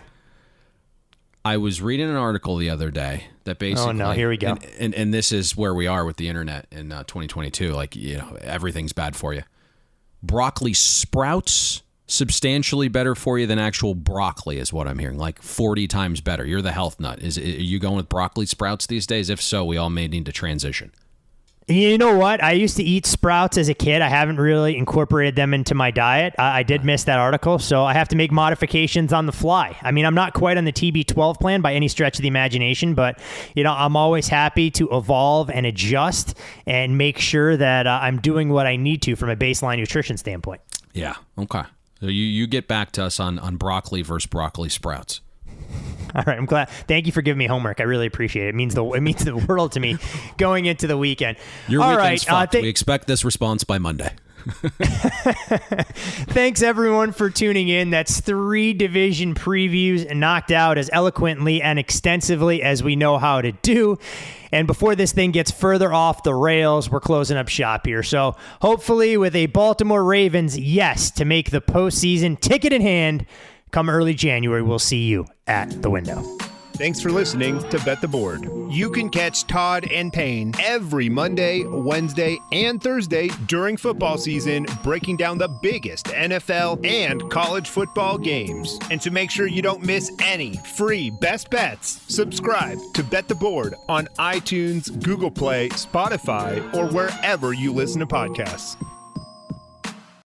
I was reading an article the other day that basically. Oh no! Here we go. And this is where we are with the internet in 2022. Like, everything's bad for you. Broccoli sprouts substantially better for you than actual broccoli is what I'm hearing. Like 40 times better. You're the health nut. Are you going with broccoli sprouts these days? If so, we all may need to transition. You know what? I used to eat sprouts as a kid. I haven't really incorporated them into my diet. I did miss that article, so I have to make modifications on the fly. I mean, I'm not quite on the TB12 plan by any stretch of the imagination, but I'm always happy to evolve and adjust and make sure that I'm doing what I need to from a baseline nutrition standpoint. Yeah. Okay. So you get back to us on broccoli versus broccoli sprouts. All right, I'm glad. Thank you for giving me homework. I really appreciate it. It means the world to me going into the weekend. Your weekend's fucked. We expect this response by Monday. Thanks, everyone, for tuning in. That's 3 division previews knocked out as eloquently and extensively as we know how to do. And before this thing gets further off the rails, we're closing up shop here. So hopefully with a Baltimore Ravens yes to make the postseason ticket in hand, come early January, we'll see you at the window. Thanks for listening to Bet the Board. You can catch Todd and Payne every Monday, Wednesday, and Thursday during football season, breaking down the biggest NFL and college football games. And to make sure you don't miss any free best bets, subscribe to Bet the Board on iTunes, Google Play, Spotify, or wherever you listen to podcasts.